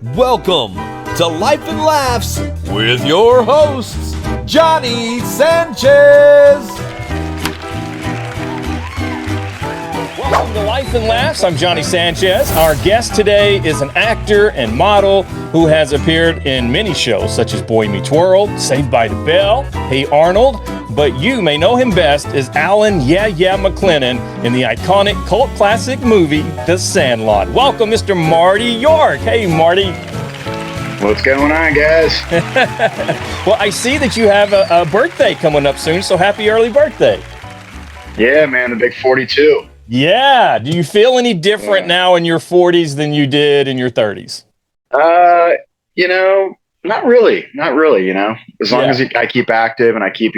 Welcome to Life and Laughs with your hosts, Johnny Sanchez. Welcome to Life and Laughs. I'm Johnny Sanchez. Our guest today is an actor and model who has appeared in many shows such as Boy Meets World, Saved by the Bell, Hey Arnold, but you may know him best as Alan Yeah McLennan in the iconic cult classic movie, The Sandlot. Welcome, Mr. Marty York. Hey, Marty. What's going on, guys? Well, I see that you have a birthday coming up soon, so happy early birthday. Yeah, man, the big 42. Yeah. Do you feel any different now in your 40s than you did in your 30s? Not really, as long as I keep active and I keep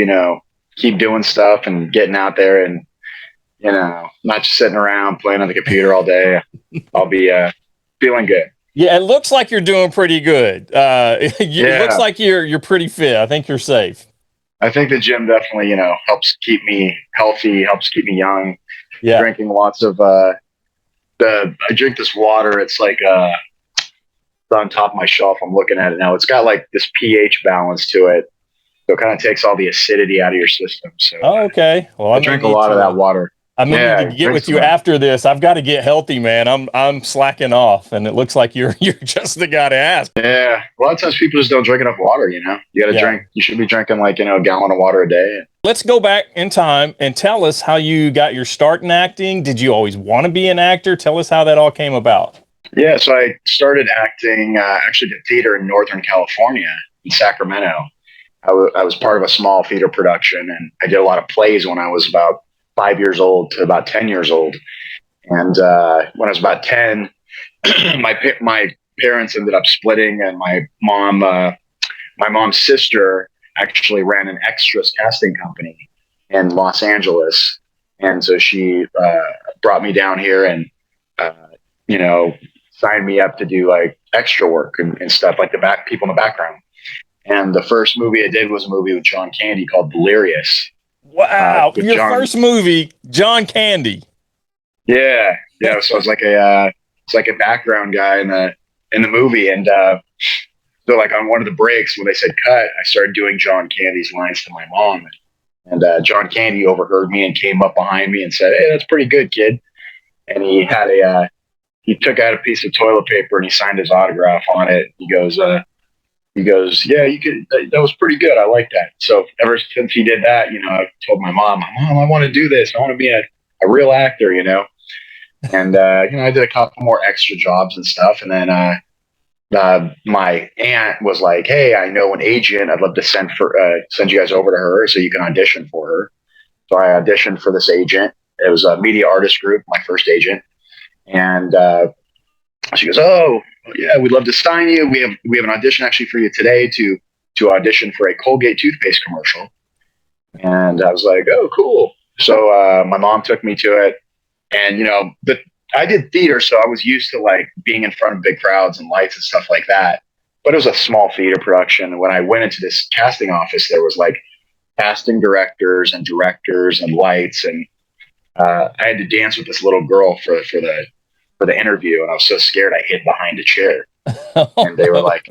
doing stuff and getting out there and, not just sitting around playing on the computer all day, I'll be feeling good. Yeah, it looks like you're doing pretty good. It looks like you're pretty fit. I think you're safe. I think the gym definitely, helps keep me healthy, helps keep me young. Yeah. Drinking lots of, I drink this water. It's like, it's on top of my shelf. I'm looking at it now. It's got like this pH balance to it. So it kind of takes all the acidity out of your system. So, okay. Well, I drink a lot of that water. I'm going to get with you after this. I've got to get healthy, man. I'm slacking off, and it looks like you're just the guy to ask. Yeah, a lot of times people just don't drink enough water. You got to drink. You should be drinking like a gallon of water a day. Let's go back in time and tell us how you got your start in acting. Did you always want to be an actor? Tell us how that all came about. Yeah, so I started acting. Actually, did theater in Northern California, in Sacramento. I was part of a small theater production, and I did a lot of plays when I was about 5 years old to about 10 years old. And when I was about 10, my parents ended up splitting, and my mom's sister actually ran an extras casting company in Los Angeles. And so she brought me down here and, signed me up to do like extra work and stuff, like the people in the background. And the first movie I did was a movie with John Candy called Delirious. Wow, your first movie, John Candy. Yeah. So it's like a background guy in the movie, and so like on one of the breaks when they said cut, I started doing John Candy's lines to my mom, and John Candy overheard me and came up behind me and said, "Hey, that's pretty good, kid." And he took out a piece of toilet paper and he signed his autograph on it. He goes, "Yeah, you could. That was pretty good. I like that." So ever since he did that, I told my mom, "Mom, I want to do this. I want to be a real actor," And I did a couple more extra jobs and stuff. And then my aunt was like, "Hey, I know an agent. I'd love to send you guys over to her so you can audition for her." So I auditioned for this agent. It was a media artist group, my first agent, and she goes, "Oh, yeah, we'd love to sign you. We have an audition actually for you today to audition for a Colgate toothpaste commercial." And I was like, "Oh, cool." So my mom took me to it, and I did theater, so I was used to like being in front of big crowds and lights and stuff like that. But it was a small theater production. And when I went into this casting office, there was like casting directors and lights, and I had to dance with this little girl for the interview, and I was so scared I hid behind a chair. And they were like,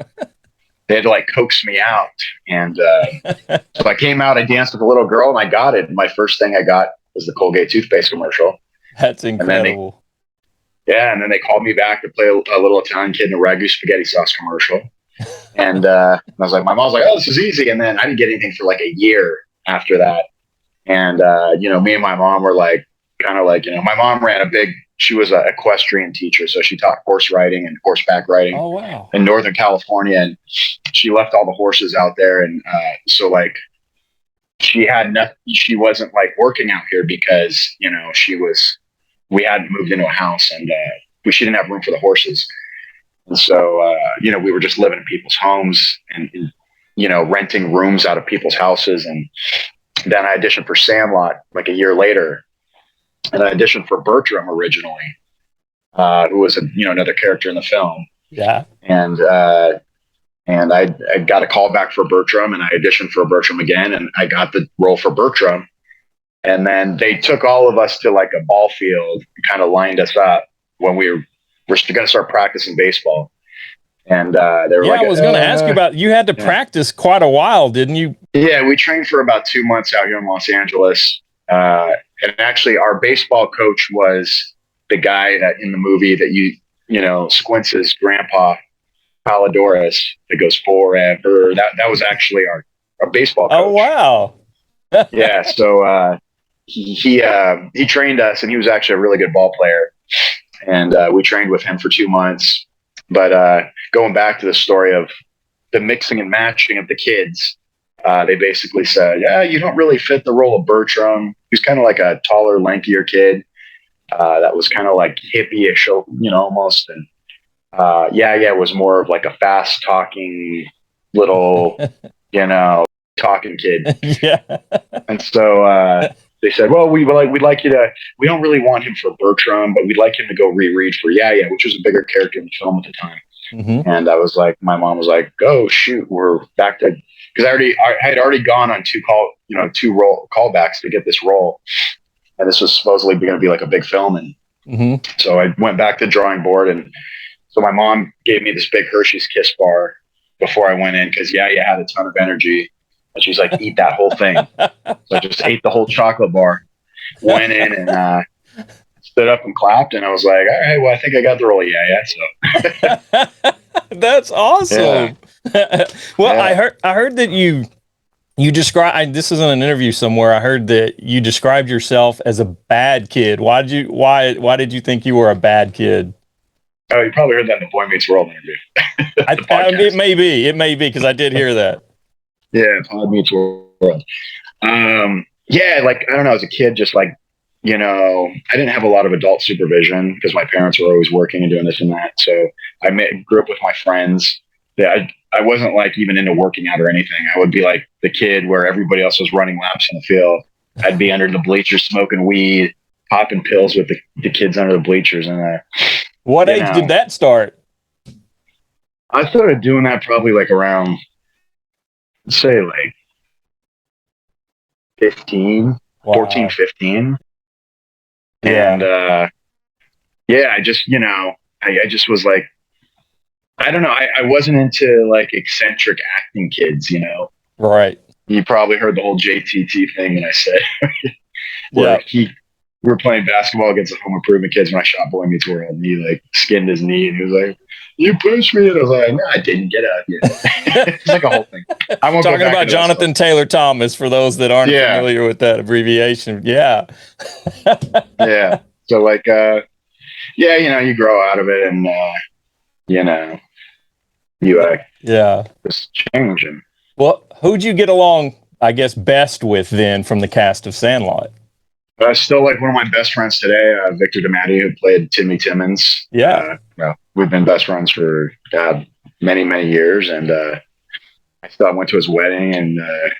they had to like coax me out. And so I came out, I danced with a little girl, and I got it. And my first thing I got was the Colgate toothpaste commercial. That's incredible. And then they called me back to play a little Italian kid in a ragu spaghetti sauce commercial. And I was like, my mom's like, "Oh, this is easy." And then I didn't get anything for like a year after that. And me and my mom were like, my mom she was an equestrian teacher. So she taught horse riding and horseback riding in Northern California. And she left all the horses out there. And so like she wasn't like working out here because, we hadn't moved into a house, and she didn't have room for the horses. And so, we were just living in people's homes and renting rooms out of people's houses. And then I auditioned for Sandlot like a year later. And I auditioned for Bertram originally, who was another character in the film. Yeah. And I got a call back for Bertram, and I auditioned for Bertram again, and I got the role for Bertram. And then they took all of us to like a ball field and kind of lined us up when we were going to start practicing baseball. And they were Yeah, like, I was going to ask you about, you had to practice quite a while, didn't you? Yeah, we trained for about 2 months out here in Los Angeles. And actually, our baseball coach was the guy that in the movie that Squints' grandpa, Palidorus, that goes forever. That was actually our baseball coach. Oh, wow. Yeah, so he trained us, and he was actually a really good ball player. And we trained with him for 2 months. But going back to the story of the mixing and matching of the kids, they basically said, yeah, you don't really fit the role of Bertram. He was kind of like a taller, lankier kid that was kind of like hippie-ish, almost. And it was more of like a fast-talking little, talking kid. Yeah. And so they said, well, we'd like you to, we don't really want him for Bertram, but we'd like him to go reread for Yeah, which was a bigger character in the film at the time. Mm-hmm. And I was like, my mom was like, oh shoot, we're back to, because I had already gone on two role callbacks to get this role. And this was supposedly going to be like a big film. And so I went back to the drawing board. And so my mom gave me this big Hershey's Kiss bar before I went in, because had a ton of energy. And she's like, eat that whole thing. So I just ate the whole chocolate bar, went in and stood up and clapped. And I was like, all right, well, I think I got the role. So that's awesome. Yeah. Well, yeah. I heard that you described, this isn't an interview somewhere. I heard that you described yourself as a bad kid. Why did you think you were a bad kid? Oh, you probably heard that in the Boy Meets World interview. It may be because I did hear that. Yeah, Pod Meets World. Like, I don't know, as a kid, just like, I didn't have a lot of adult supervision because my parents were always working and doing this and that. So I grew up with my friends. I wasn't like even into working out or anything. I would be like the kid where everybody else was running laps in the field. I'd be under the bleachers smoking weed, popping pills with the kids under the bleachers. And what age did that start? I started doing that probably like around, say like 15, wow. 14, 15. Yeah. And I just, I just was like, I don't know. I wasn't into like eccentric acting kids, Right. You probably heard the whole JTT thing when I said, we were playing basketball against the home improvement kids when I shot Boy Meets World, and he like skinned his knee, and he was like, "You pushed me," and I was like, "No, I didn't. Get up." It's like a whole thing. I won't talking about Jonathan Taylor Thomas for those that aren't familiar with that abbreviation. Yeah. Yeah. So like, you grow out of it, and you just change. And well, who'd you get along, I guess, best with then from the cast of Sandlot? Still like one of my best friends today, Victor DiMatti, who played Timmy Timmons. Yeah. We've been best friends for many, many years. And I still went to his wedding and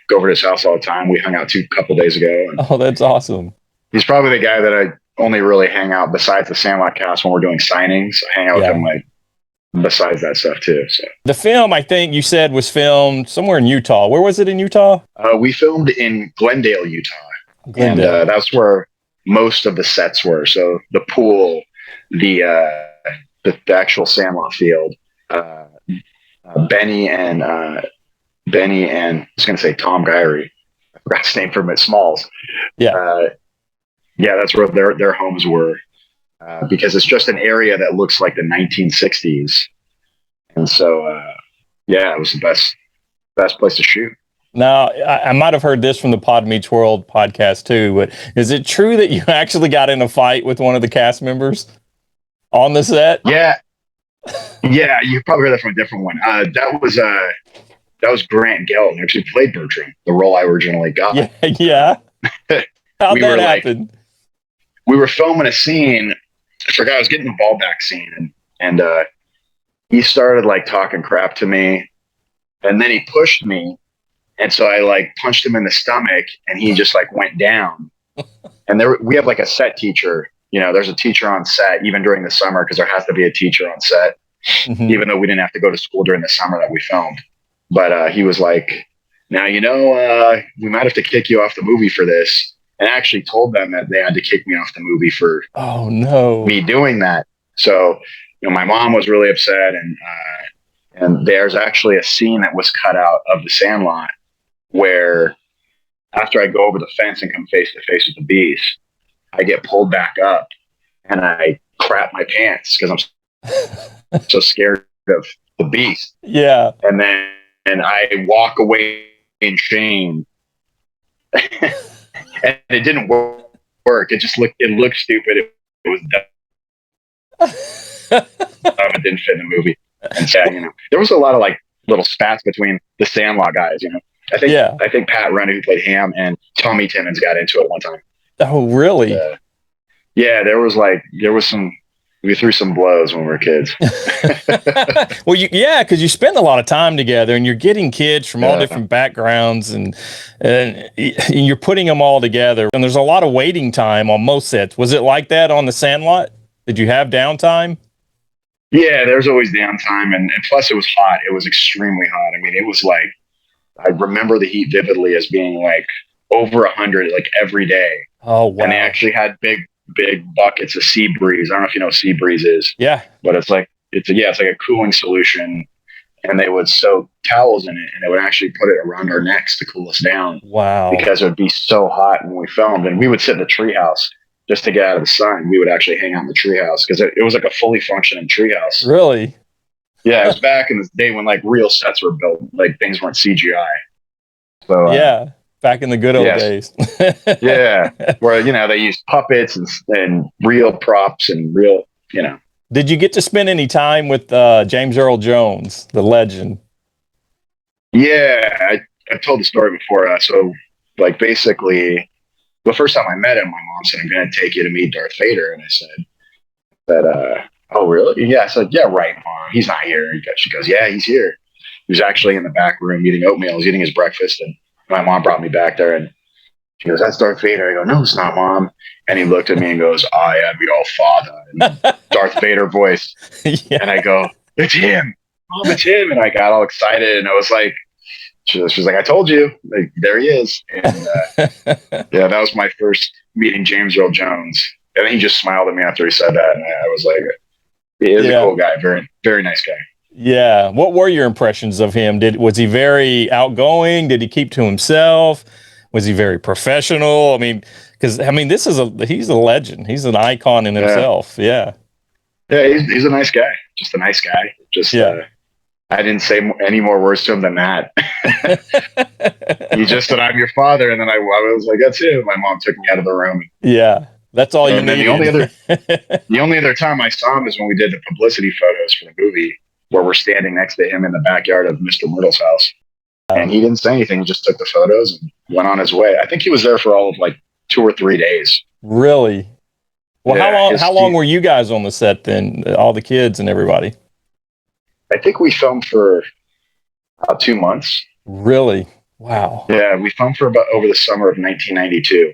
go over to his house all the time. We hung out a couple days ago. And oh, that's awesome. He's probably the guy that I only really hang out besides the Sandlot cast when we're doing signings. I hang out with him like besides that stuff too. So the film, I think you said, was filmed somewhere in Utah. Where was it in Utah? We filmed in Glendale, Utah. And that's where most of the sets were. So the pool, the actual Sandlot field, Benny and I was going to say Tom Gyrie. I forgot his name from Smalls. Yeah. That's where their homes were, because it's just an area that looks like the 1960s. And so, it was the best place to shoot. Now, I might have heard this from the Pod Meets World podcast too, but is it true that you actually got in a fight with one of the cast members on the set? Yeah. Yeah, you probably heard that from a different one. That was Grant Gelton, who actually played Bertram, the role I originally got. Yeah. How'd that happen? We were filming a scene. I forgot I was getting the ball back scene, and he started like talking crap to me, and then he pushed me. And so I like punched him in the stomach, and he just like went down. And we have like a set teacher, there's a teacher on set even during the summer, because there has to be a teacher on set, even though we didn't have to go to school during the summer that we filmed. But he was like, now, we might have to kick you off the movie for this. And I actually told them that they had to kick me off the movie for me doing that. So, my mom was really upset, and And there's actually a scene that was cut out of the Sandlot where after I go over the fence and come face to face with the beast, I get pulled back up and I crap my pants because I'm so scared of the beast. Yeah. And then I walk away in shame. And it didn't work. It looked stupid. It was dumb. It didn't fit in the movie. And so, there was a lot of like little spats between the Sandlot guys, I think Pat Renner, who played Ham, and Tommy Timmons got into it one time. Oh, really? Yeah, we threw some blows when we were kids. Well, because you spend a lot of time together, and you're getting kids from all different backgrounds, and you're putting them all together. And there's a lot of waiting time on most sets. Was it like that on the Sandlot? Did you have downtime? Yeah, there's always downtime, and plus it was hot. It was extremely hot. I mean, it was like, I remember the heat vividly as being like over 100, like every day. Oh, wow. And they actually had big buckets of sea breeze. I don't know if you know what sea breeze is. Yeah. But it's like a cooling solution, and they would soak towels in it, and they would actually put it around our necks to cool us down. Wow. Because it would be so hot when we filmed, and we would sit in the treehouse just to get out of the sun. We would actually hang out in the treehouse because it was like a fully functioning treehouse. Really? Yeah, it was back in the day when like real sets were built, like things weren't CGI. So yeah, back in the good old days. Yeah, where they used puppets and real props and real. Did you get to spend any time with James Earl Jones, the legend? Yeah, I told the story before. So like basically, the first time I met him, my mom said, "I'm going to take you to meet Darth Vader," and I said that. Oh, really? Yeah. I said, "Yeah, right, Mom. He's not here." She goes, "Yeah, he's here. He was actually in the back room eating oatmeal. He was eating his breakfast." And my mom brought me back there, and she goes, "That's Darth Vader." I go, "No, it's not, Mom." And he looked at me and goes, "I am your father." And Darth Vader voice. Yeah. And I go, "It's him, Mom, it's him." And I got all excited, and I was like, she was like, "I told you, like, there he is." And yeah, that was my first meeting James Earl Jones. And then he just smiled at me after he said that. And I was like, he is a cool guy. Very, very nice guy. Yeah. What were your impressions of him? Was he very outgoing? Did he keep to himself? Was he very professional? I mean, because he's a legend. He's an icon in himself. Yeah. Yeah, he's a nice guy. Just a nice guy. I didn't say any more words to him than that. He just said, "I'm your father," and then I was like, "That's it." My mom took me out of the room. Yeah, that's all you needed. The only other time I saw him is when we did the publicity photos for the movie, where we're standing next to him in the backyard of Mr. Mertle's house. And he didn't say anything. He just took the photos and went on his way. I think he was there for all of like 2 or 3 days. Really? Well, how long were you guys on the set then? All the kids and everybody? I think we filmed for 2 months. Really? Wow. Yeah, we filmed for about over the summer of 1992.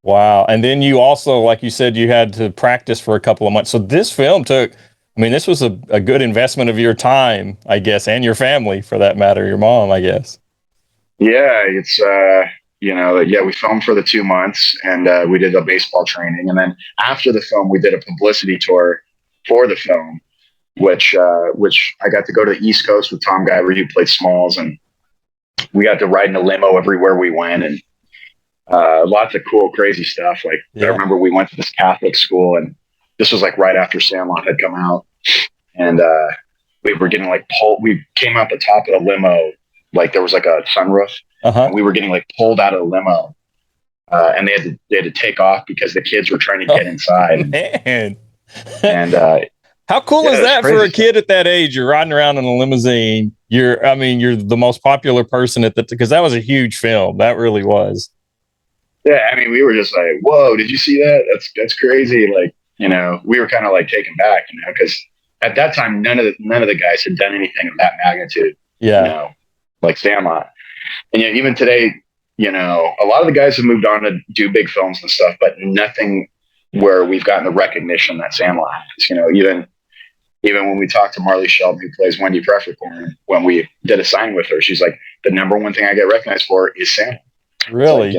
Wow. And then you also, like you said, you had to practice for a couple of months. So this film this was a good investment of your time, I guess, and your family for that matter, your mom, I guess. Yeah, it's, we filmed for the 2 months, and we did the baseball training. And then after the film, we did a publicity tour for the film, which I got to go to the East Coast with Tom Guyver, who played Smalls, and we got to ride in a limo everywhere we went, and lots of cool, crazy stuff. Like, I remember we went to this Catholic school, and this was like right after Sandlot had come out, and we were getting like pulled. We came out the top of the limo, like there was like a sunroof, and we were getting like pulled out of the limo, and they had to take off because the kids were trying to get inside. Man. And how cool is that for a kid at that age? You're riding around in a limousine. You're the most popular person because that was a huge film. That really was. Yeah, I mean, we were just like, "Whoa, did you see that? That's crazy!" Like, we were kind of like taken back, because at that time none of the guys had done anything of that magnitude. Yeah, like Sandlot, and even today, a lot of the guys have moved on to do big films and stuff, but nothing where we've gotten the recognition that Sandlot has. Even when we talked to Marley Shelton, who plays Wendy Pfefferkorn, when we did a signing with her, she's like, "The number one thing I get recognized for is Sandlot." Really?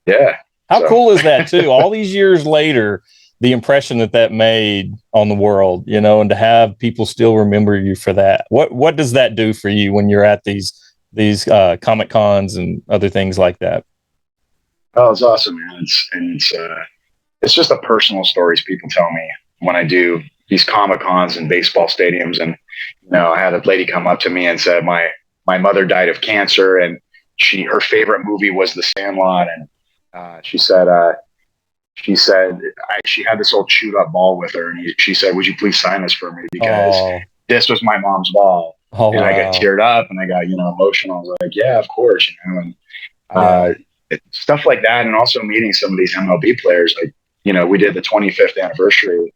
Yeah. How cool is that too? All these years later, the impression that made on the world, you know, and to have people still remember you for that. What does that do for you when you're at these Comic Cons and other things like that? Oh, it's awesome, man. It's just the personal stories people tell me when I do these Comic Cons and baseball stadiums. And, you know, I had a lady come up to me and said, my mother died of cancer, and her favorite movie was The Sandlot. And she said she had this old chewed up ball with her, and she said, "Would you please sign this for me, because this was my mom's ball." Oh, and wow. I got teared up and I got, you know, emotional. I was like, yeah, of course, you know. And stuff like that. And also meeting some of these MLB players. Like, you know, we did the 25th anniversary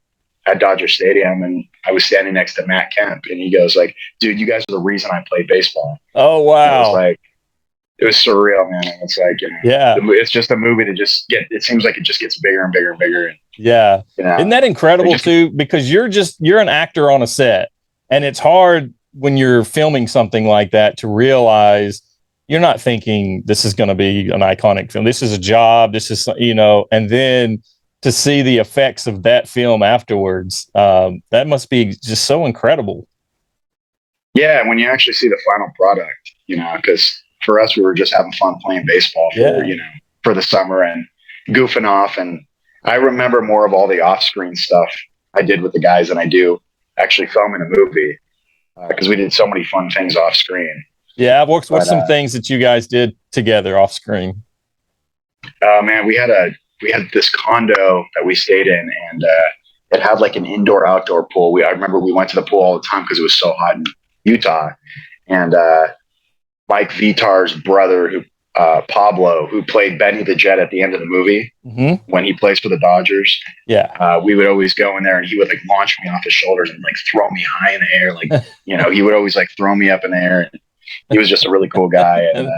at Dodger Stadium, and I was standing next to Matt Kemp, and he goes like, "Dude, you guys are the reason I played baseball." Oh, wow. It was surreal, man. And it's like, you know, it's just a movie to just it seems like it just gets bigger and bigger and bigger. And, yeah. You know, isn't that incredible too? Because you're an actor on a set, and it's hard when you're filming something like that to realize you're not thinking this is going to be an iconic film. This is a job. This is, you know, and then to see the effects of that film afterwards, that must be just so incredible. Yeah. When you actually see the final product, you know, because for us, we were just having fun playing baseball for, you know, for the summer and goofing off. And I remember more of all the off-screen stuff I did with the guys than I do actually filming a movie, because we did so many fun things off screen. Yeah. What's some things that you guys did together off screen? Man, we had this condo that we stayed in, and it had like an indoor outdoor pool. I remember we went to the pool all the time because it was so hot in Utah. And Mike Vitar's brother, Pablo, who played Benny the Jet at the end of the movie, when he plays for the Dodgers. Yeah. We would always go in there, and he would like launch me off his shoulders and like throw me high in the air. Like, you know, he would always like throw me up in the air. And he was just a really cool guy. And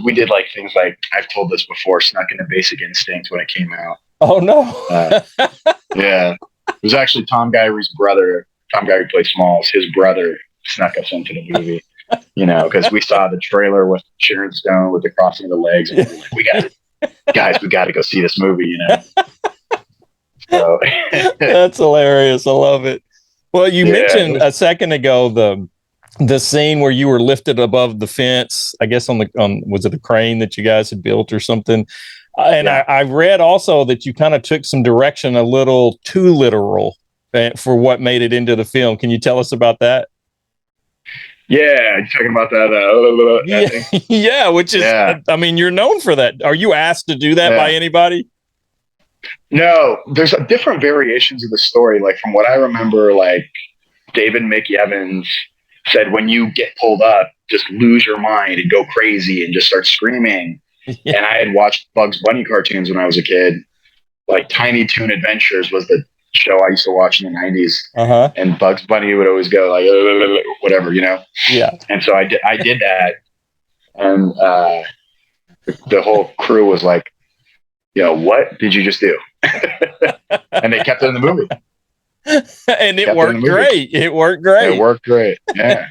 we did like things like, I've told this before, snuck into Basic Instinct when it came out. Oh, no. Yeah. It was actually Tom Gyrie's brother, Tom Gyrie played Smalls, his brother snuck us into the movie. You know, because we saw the trailer with Sharon Stone with the crossing of the legs, and we were like, we got to go see this movie, you know. So that's hilarious. I love it. Well, you mentioned a second ago the scene where you were lifted above the fence, I guess on was it a crane that you guys had built or something? And I read also that you kind of took some direction a little too literal for what made it into the film. Can you tell us about that? Yeah, you're talking about that. Thing? Yeah, which is, I mean, you're known for that. Are you asked to do that by anybody? No, there's different variations of the story. Like from what I remember, like David Mickey Evans said, when you get pulled up, just lose your mind and go crazy and just start screaming. Yeah. And I had watched Bugs Bunny cartoons when I was a kid. Like Tiny Toon Adventures was the show I used to watch in the 90s. And Bugs Bunny would always go like, whatever, you know? Yeah. And so I did that. And the whole crew was like, you know, what did you just do? And they kept it in the movie. And it worked great. It worked great. It worked great. Yeah.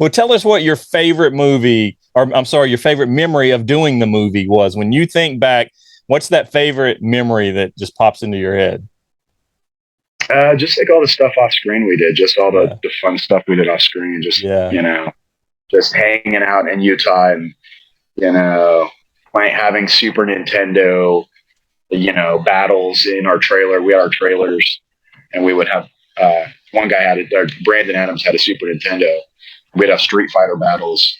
Well, tell us what your favorite movie, or I'm sorry, your favorite memory of doing the movie was. When you think back, what's that favorite memory that just pops into your head? Just like all the stuff off screen we did, just all the fun stuff we did off screen, just, you know, just hanging out in Utah and, you know, having Super Nintendo, you know, battles in our trailer. We had our trailers, and we would have, one guy had Brandon Adams had a Super Nintendo. We'd have Street Fighter battles.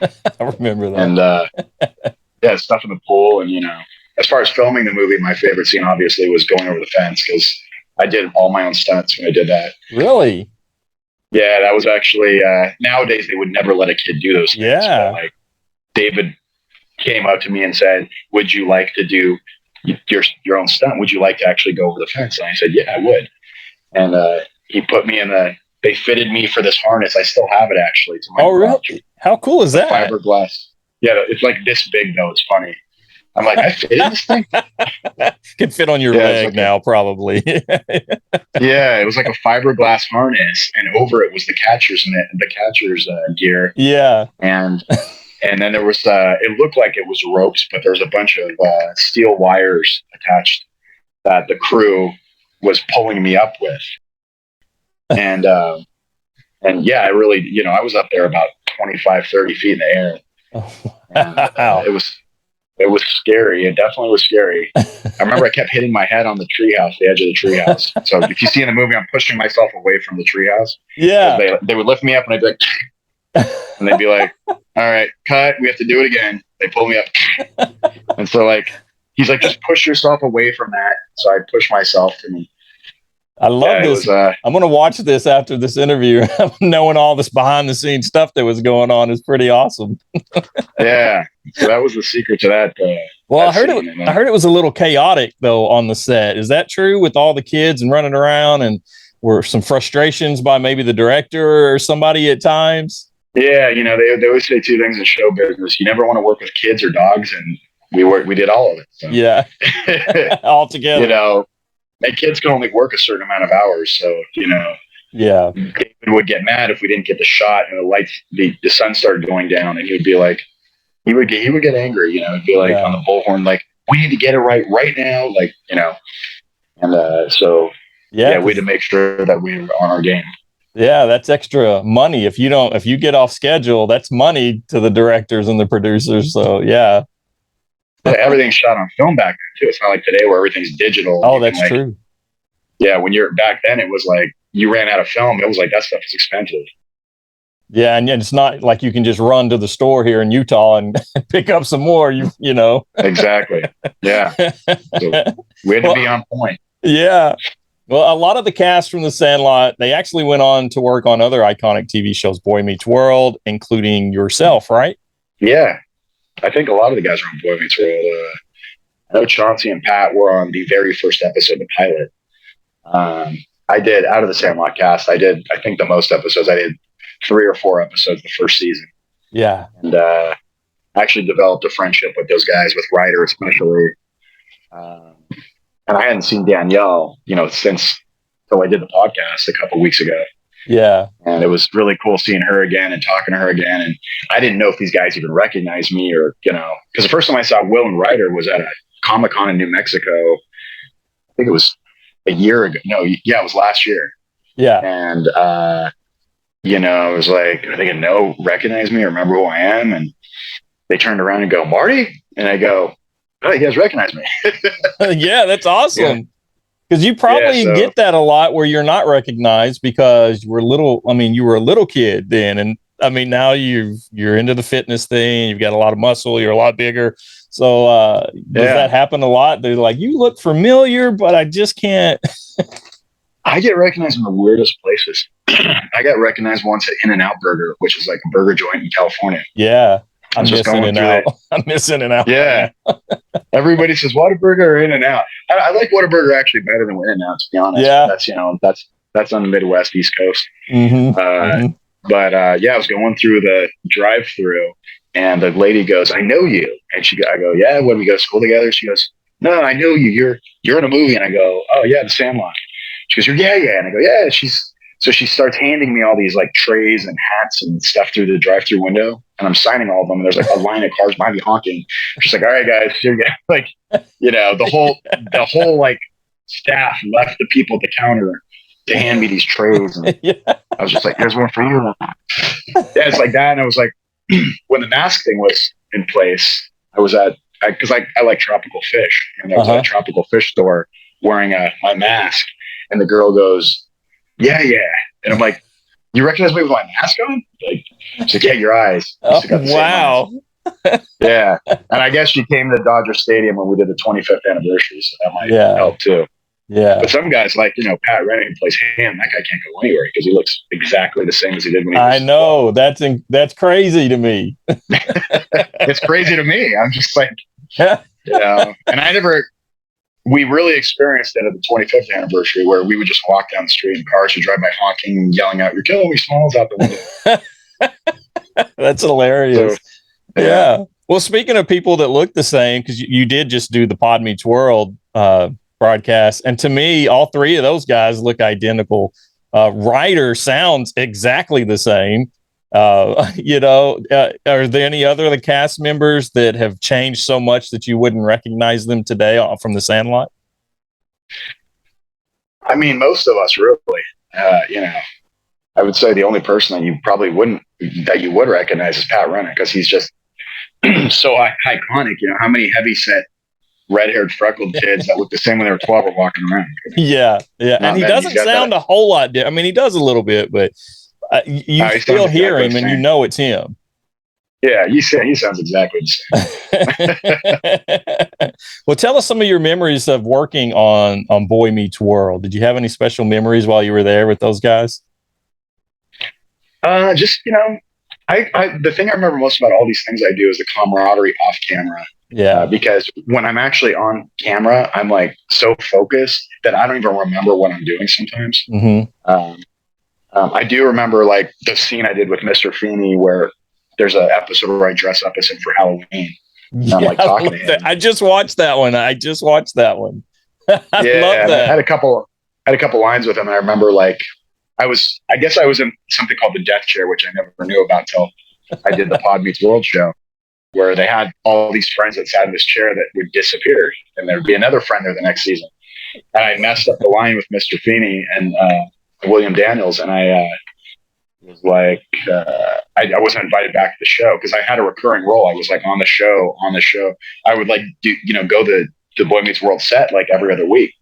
I remember that. And stuff in the pool. And, you know, as far as filming the movie, my favorite scene obviously was going over the fence, because I did all my own stunts when I did that. Really? Yeah, that was actually, nowadays they would never let a kid do those things. Yeah. But, like, David came up to me and said, would you like to do your own stunt? Would you like to actually go over the fence? And I said, yeah, I would. And he put me in they fitted me for this harness. I still have it actually. To my garage. Really? How cool is that? Fiberglass. Yeah, it's like this big though. It's funny. I'm like, I fit in this thing. Could fit on your leg now, probably. Yeah, it was like a fiberglass harness, and over it was the catcher's gear. Yeah, and then there was it looked like it was ropes, but there was a bunch of steel wires attached that the crew was pulling me up with. And yeah, I really, I was up there about 25, 30 feet in the air. Oh, And wow. it was scary. It definitely was scary. I remember I kept hitting my head on the treehouse, the edge of the treehouse. So if you see in the movie, I'm pushing myself away from the treehouse. Yeah. They would lift me up and I'd be like, and they'd be like, all right, cut. We have to do it again. They pull me up. And so like, he's like, just push yourself away from that. So I push myself and I love this. I'm going to watch this after this interview. Knowing all this behind the scenes stuff that was going on is pretty awesome. Yeah. So that was the secret to that. Well, I heard it was a little chaotic though on the set. Is that true with all the kids and running around, and were some frustrations by maybe the director or somebody at times? Yeah. They always say two things in show business. You never want to work with kids or dogs. And we did all of it. So. Yeah. All together. My kids can only work a certain amount of hours. So, yeah, David would get mad if we didn't get the shot and the sun started going down, and he would be like, he would get angry, he'd be like on the bullhorn, like, we need to get it right now. Like, and so, we had to make sure that we were on our game. Yeah. That's extra money. If you get off schedule, that's money to the directors and the producers. So yeah. Everything's shot on film back then too. It's not like today where everything's digital. Oh, that's true. Yeah, when you're back then, it was like you ran out of film. It was like that stuff is expensive. Yeah, and it's not like you can just run to the store here in Utah and pick up some more. Exactly. Yeah, so we had to be on point. Yeah. Well, a lot of the cast from The Sandlot, they actually went on to work on other iconic TV shows, Boy Meets World, including yourself, right? Yeah. I think a lot of the guys are on Boy Meets World. I know Chauncey and Pat were on the very first episode of the pilot. I did, out of the Sandlot cast, I think the most episodes. I did 3 or 4 episodes the first season. Yeah. And I actually developed a friendship with those guys, with Ryder especially. And I hadn't seen Danielle, since I did the podcast a couple weeks ago. Yeah. And it was really cool seeing her again and talking to her again. And I didn't know if these guys even recognized me or, because the first time I saw Will and Ryder was at a Comic-Con in New Mexico. I think it was a year ago. No, yeah, it was last year. Yeah. And, I was like, are they going to recognize me or remember who I am? And they turned around and go, Marty? And I go, oh, you guys recognize me. Yeah, that's awesome. Because you probably get that a lot where you're not recognized because you were little. I mean, you were a little kid then. And I mean, now you're into the fitness thing. You've got a lot of muscle. You're a lot bigger. So does that happen a lot? They're like, you look familiar, but I just can't. I get recognized in the weirdest places. I got recognized once at In-N-Out Burger, which is like a burger joint in California. Yeah. I'm missing it out. Yeah. Everybody says Whataburger or In-N-Out. I like Whataburger actually better than In-N-Out, to be honest. Yeah. That's on the Midwest, East Coast. Mm-hmm. But I was going through the drive-through, and the lady goes, "I know you." And I go, "Yeah, when we go to school together?" She goes, "No, I know you. You're in a movie." And I go, "Oh yeah, The Sandlot." She goes, "Yeah." And I go, "Yeah." So she starts handing me all these like trays and hats and stuff through the drive-through window, and I'm signing all of them. And there's like a line of cars behind me honking. She's like, "All right, guys, here you go." Like, the whole like staff left the people at the counter to hand me these trays. And I was just like, "Here's one for you." Yeah, it's like that. And I was like, when the mask thing was in place, I was because I like tropical fish, and I was at a tropical fish store wearing my mask, and the girl goes, yeah. And I'm like, you recognize me with my mask on? Like, she's like, yeah, your eyes. Oh, wow. Yeah. And I guess she came to Dodger Stadium when we did the 25th anniversary, so that might help too. Yeah. But some guys like, Pat Rennie plays Ham. That guy can't go anywhere because he looks exactly the same as he did when he was. I know. That's crazy to me. It's crazy to me. I'm just like, and we really experienced it at the 25th anniversary where we would just walk down the street and cars would drive by honking and yelling out, "You're killing me, Smalls," out the window. That's hilarious. So, yeah. Well, speaking of people that look the same, because you did just do the Pod Meets World broadcast. And to me, all 3 of those guys look identical. Ryder sounds exactly the same. Are there any other of the cast members that have changed so much that you wouldn't recognize them today from The Sandlot? I mean, most of us really. You know, I would say the only person that you would recognize is Pat Rennick, because he's just so iconic. You know, how many heavy-set, red-haired, freckled kids that look the same when they were 12 are walking around? Yeah, yeah, and he doesn't sound a whole lot. I mean, he does a little bit, but you still hear him, and you know it's him. Yeah, he sounds exactly the same. Well, tell us some of your memories of working on Boy Meets World. Did you have any special memories while you were there with those guys? Just, you know, the thing I remember most about all these things I do is the camaraderie off camera. Yeah. Because when I'm actually on camera, I'm like so focused that I don't even remember what I'm doing sometimes. Mm-hmm. I do remember like the scene I did with Mr. Feeney where there's an episode where I dress up as him for Halloween. And I'm like talking to him. I just watched that one. I love that. I had a couple lines with him, and I remember like I guess I was in something called the Death Chair, which I never knew about till I did the Pod Meets World show, where they had all these friends that sat in this chair that would disappear, and there'd be another friend there the next season. And I messed up the line with Mr. Feeney and William Daniels, and I was like, I wasn't invited back to the show because I had a recurring role. I was like on the show. I would like go the Boy Meets World set like every other week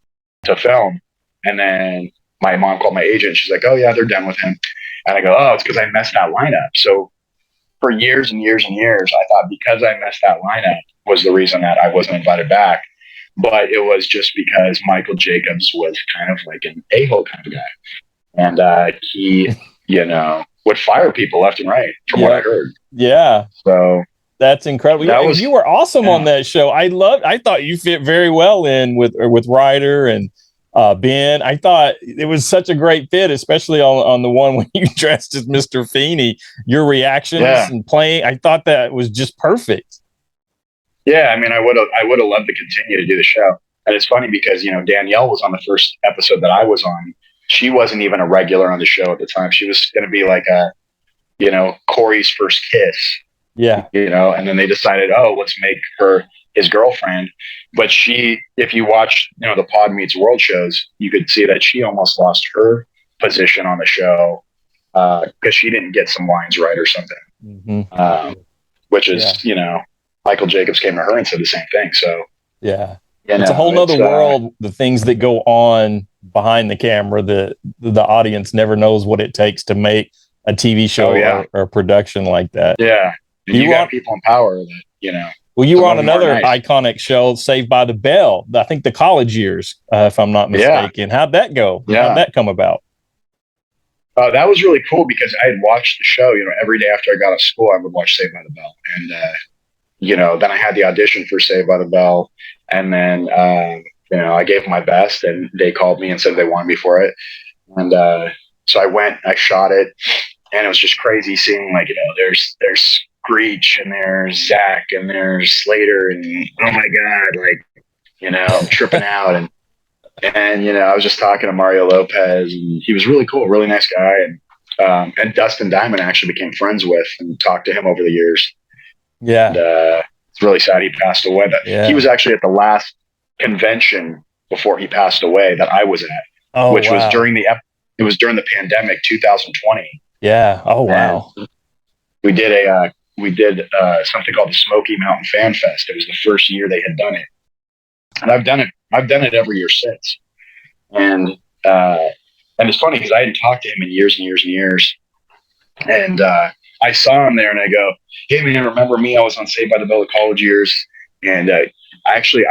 to film, and then my mom called my agent. She's like, "Oh yeah, they're done with him," and I go, "Oh, it's because I messed that lineup." So for years and years and years, I thought because I messed that lineup was the reason that I wasn't invited back. But it was just because Michael Jacobs was kind of like an a-hole kind of guy, and he, would fire people left and right, from what I heard. Yeah. So that's incredible. You were awesome on that show. I thought you fit very well in with Ryder and Ben. I thought it was such a great fit, especially on the one when you dressed as Mr. Feeney. Your reactions and playing, I thought that was just perfect. Yeah, I mean, I would have loved to continue to do the show. And it's funny because, Danielle was on the first episode that I was on. She wasn't even a regular on the show at the time. She was going to be like Corey's first kiss. Yeah. And then they decided, let's make her his girlfriend. But if you watch, the Pod Meets World shows, you could see that she almost lost her position on the show because she didn't get some lines right or something. Mm-hmm. Which is, Michael Jacobs came to her and said the same thing. So yeah, it's a whole nother world. The things that go on behind the camera, the audience never knows what it takes to make a TV show or a production like that. Yeah, and you got people in power that Well, you were on another iconic show, Saved by the Bell. I think the college years, if I'm not mistaken. Yeah. How'd that go? Yeah. How'd that come about? That was really cool because I had watched the show. Every day after I got out of school, I would watch Saved by the Bell, and then I had the audition for Saved by the Bell, and then I gave my best, and they called me and said they wanted me for it, and so I went, I shot it, and it was just crazy seeing there's Screech and there's Zach and there's Slater, and oh my god, I'm tripping out, and I was just talking to Mario Lopez, and he was really cool, really nice guy, and Dustin Diamond actually became friends with and talked to him over the years. Yeah. And, it's really sad he passed away. But he was actually at the last convention before he passed away that I was at, which was during the pandemic, 2020. Yeah. Oh wow. And we did something called the Smoky Mountain Fan Fest. It was the first year they had done it, and I've done it every year since. And it's funny because I hadn't talked to him in years and years and years, and I saw him there, and I go, "Hey man, remember me? I was on Saved by the Bell the college years." And I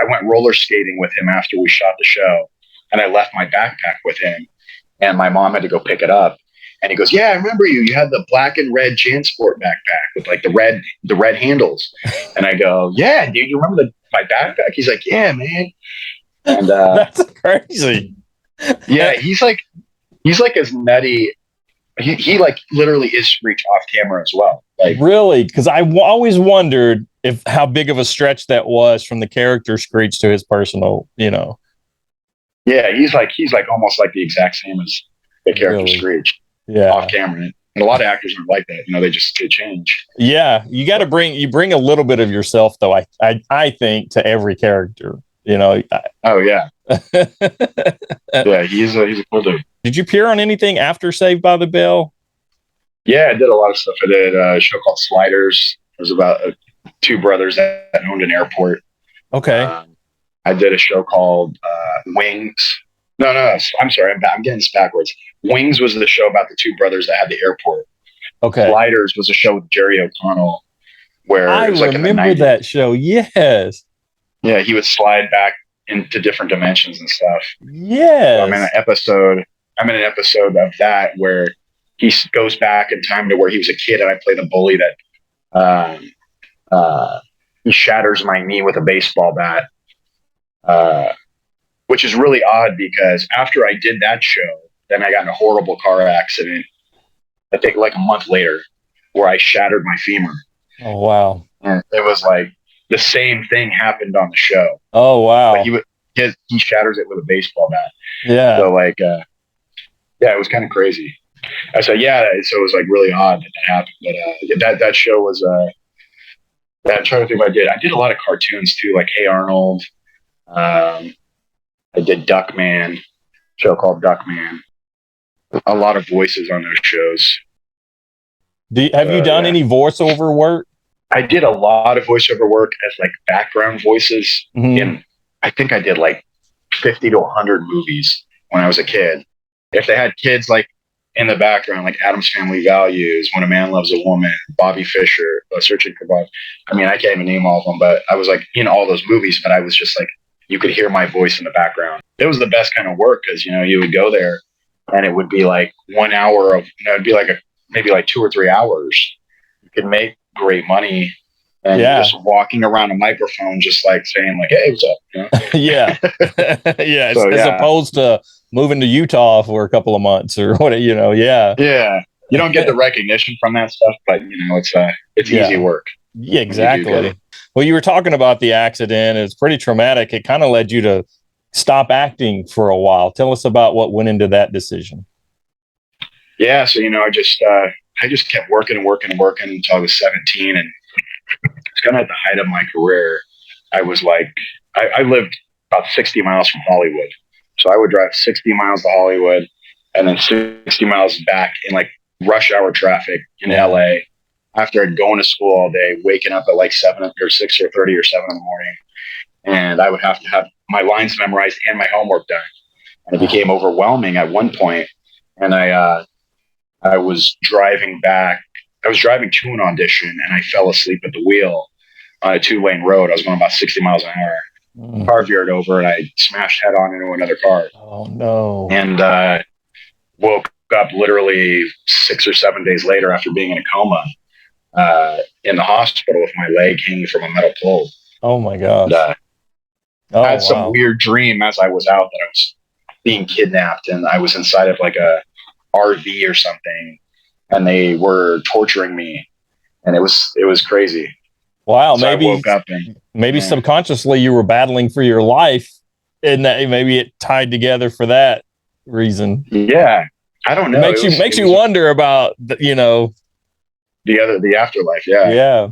went roller skating with him after we shot the show, and I left my backpack with him, and my mom had to go pick it up. And he goes, "Yeah, I remember you. You had the black and red JanSport backpack with like the red handles." And I go, "Yeah, dude, you remember my backpack?" He's like, "Yeah, man." And that's crazy. Yeah, he's like as nutty. He like literally is Screech off camera as well. Like really, because I always wondered how big of a stretch that was from the character Screech to his personal, Yeah, he's like almost like the exact same as the character Screech. Yeah, off camera, and a lot of actors aren't like that. They change. Yeah, you got to bring a little bit of yourself, though. I think to every character. Oh yeah. Yeah, he's a cool dude. Did you appear on anything after Saved by the Bell? Yeah, I did a lot of stuff. I did a show called Sliders. It was about two brothers that owned an airport. Okay. I did a show called Wings. No, I'm sorry. I'm getting this backwards. Wings was the show about the two brothers that had the airport. Okay. Sliders was a show with Jerry O'Connell where I it was like remember in the 90s. that show. Yes. Yeah, he would slide back into different dimensions and stuff. Yes. So I'm in an episode of that where he goes back in time to where he was a kid, and I play the bully that he shatters my knee with a baseball bat, which is really odd because after I did that show, then I got in a horrible car accident. I think like a month later, where I shattered my femur. Oh wow! And it was like the same thing happened on the show. Oh wow! But he shatters it with a baseball bat. Yeah. So like, yeah, it was kind of crazy. So yeah, so it was like really odd that happened. But that show was. I'm trying to think what I did. I did a lot of cartoons too, like Hey Arnold. I did Duckman, show called Duckman. A lot of voices on those shows. Have you done any voiceover work? I did a lot of voiceover work as like background voices. And I think I did like 50 to 100 movies when I was a kid. If they had kids like in the background, like Addams Family Values, When a Man Loves a Woman, Bobby Fischer, Searching for Bob. I mean, I can't even name all of them, but I was like in all those movies, but I was just like, you could hear my voice in the background. It was the best kind of work because, you would go there and it would be like 1 hour of, it'd be like maybe like 2 or 3 hours. You could make great money. And just walking around a microphone, just like saying like, hey, what's up? Yeah. Yeah. So, as opposed to moving to Utah for a couple of months or what, Yeah. Yeah. You don't get the recognition from that stuff, but it's easy work. Yeah, exactly. Well, you were talking about the accident. It's pretty traumatic. It kind of led you to stop acting for a while. Tell us about what went into that decision. Yeah. So, I just kept working until I was 17. And it's kind of at the height of my career. I was like, I lived about 60 miles from Hollywood. So I would drive 60 miles to Hollywood and then 60 miles back in like rush hour traffic in LA after I'd going to school all day, waking up at like 6 or 30 or 7 in the morning. And I would have to have my lines memorized and my homework done. And it became overwhelming at one point. And I was driving back. I was driving to an audition and I fell asleep at the wheel on a 2-lane road. I was going about 60 miles an hour. Car veered over and I smashed head on into another car. Oh no. And woke up literally 6 or 7 days later after being in a coma in the hospital with my leg hanging from a metal pole. Oh my gosh. And, I had some weird dream as I was out that I was being kidnapped and I was inside of like a RV or something and they were torturing me and it was crazy. Wow. So maybe I woke up and maybe subconsciously you were battling for your life and that maybe it tied together for that reason. Yeah. I don't know. It makes you wonder about, the afterlife. Yeah. Yeah.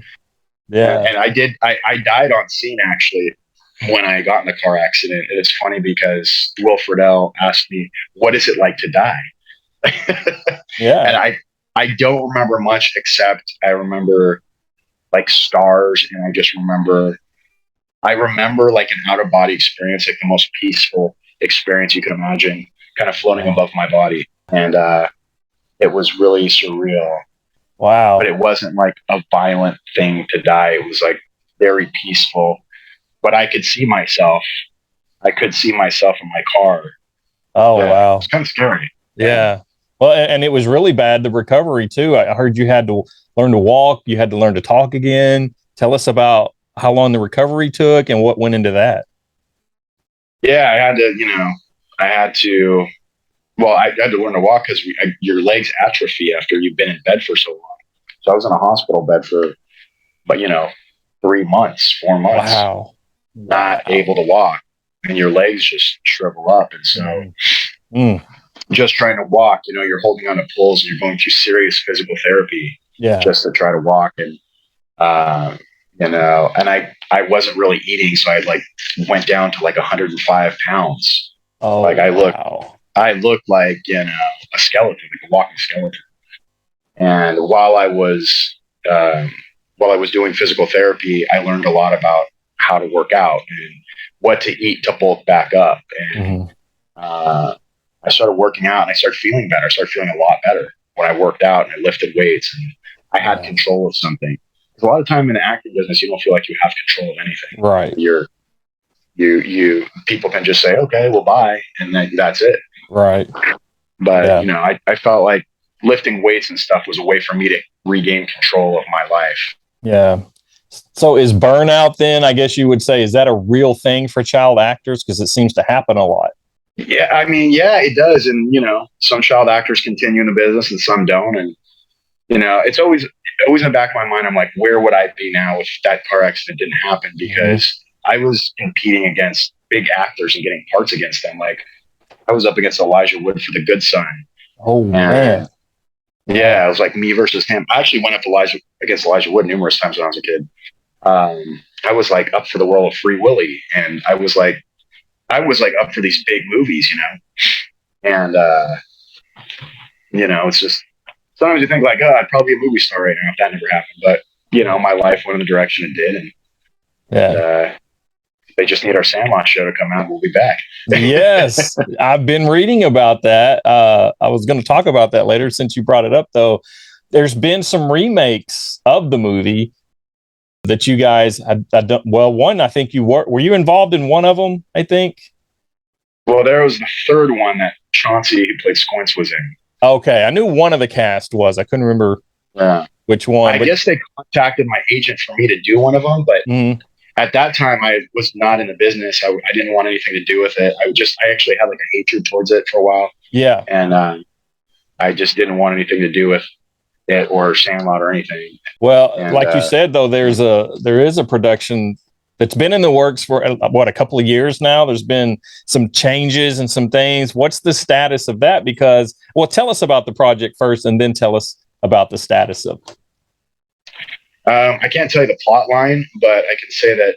Yeah. And I died on scene actually when I got in the car accident. And it's funny because Will Friedle asked me, what is it like to die? Yeah. And I don't remember much except I remember like stars. And I remember like an out of body experience, like the most peaceful experience you could imagine, kind of floating above my body. And it was really surreal. Wow. But it wasn't like a violent thing to die. It was like very peaceful. But I could see myself. I could see myself in my car. Oh, wow. It's kind of scary. Yeah. Well, and it was really bad, the recovery too. I heard you had to learn to walk. You had to learn to talk again. Tell us about how long the recovery took and what went into that. Yeah, I had to learn to walk because your legs atrophy after you've been in bed for so long. So I was in a hospital bed for, 3 months, 4 months. Wow. Not able to walk and your legs just shrivel up. And so just trying to walk, you're holding on to poles and you're going through serious physical therapy just to try to walk. And and I wasn't really eating. So I like went down to like 105 pounds. Oh, like wow. I looked like, a skeleton, like a walking skeleton. And while I was doing physical therapy, I learned a lot about how to work out and what to eat to bulk back up. And I started working out and I started feeling better. I started feeling a lot better when I worked out and I lifted weights and I had control of something. Because a lot of time in the acting business, you don't feel like you have control of anything. Right. You people can just say, okay, well, bye. And then that's it. Right. But, I felt like lifting weights and stuff was a way for me to regain control of my life. Yeah. So is burnout then, I guess you would say, is that a real thing for child actors? Because it seems to happen a lot. Yeah, I mean, yeah, it does. And, some child actors continue in the business and some don't. And, it's always in the back of my mind. I'm like, where would I be now if that car accident didn't happen? Because I was competing against big actors and getting parts against them. Like I was up against Elijah Wood for The Good Son. Oh, man. Yeah, it was like me versus him. I actually went up against Elijah Wood numerous times when I was a kid. I was like up for the role of Free Willy, and I was like up for these big movies, and it's just sometimes you think like, oh, I'd probably be a movie star right now if that never happened. But my life went in the direction it did, and they just need our Sandlot show to come out. We'll be back. Yes, I've been reading about that. I was going to talk about that later since you brought it up, though. There's been some remakes of the movie that you guys had done. Well, one, I think you were you involved in one of them, I think? Well, there was the third one that Chauncey, who played Squints, was in. Okay, I knew one of the cast was. I couldn't remember which one. I guess they contacted my agent for me to do one of them, but at that time I was not in the business. I didn't want anything to do with it. I actually had like a hatred towards it for a while. Yeah. And I just didn't want anything to do with it or Sandlot or anything. Well, like you said, though, there is a production that's been in the works for a couple of years now. There's been some changes and some things. What's the status of that? Because, well, tell us about the project first and then tell us about the status of it. I can't tell you the plot line, but I can say that,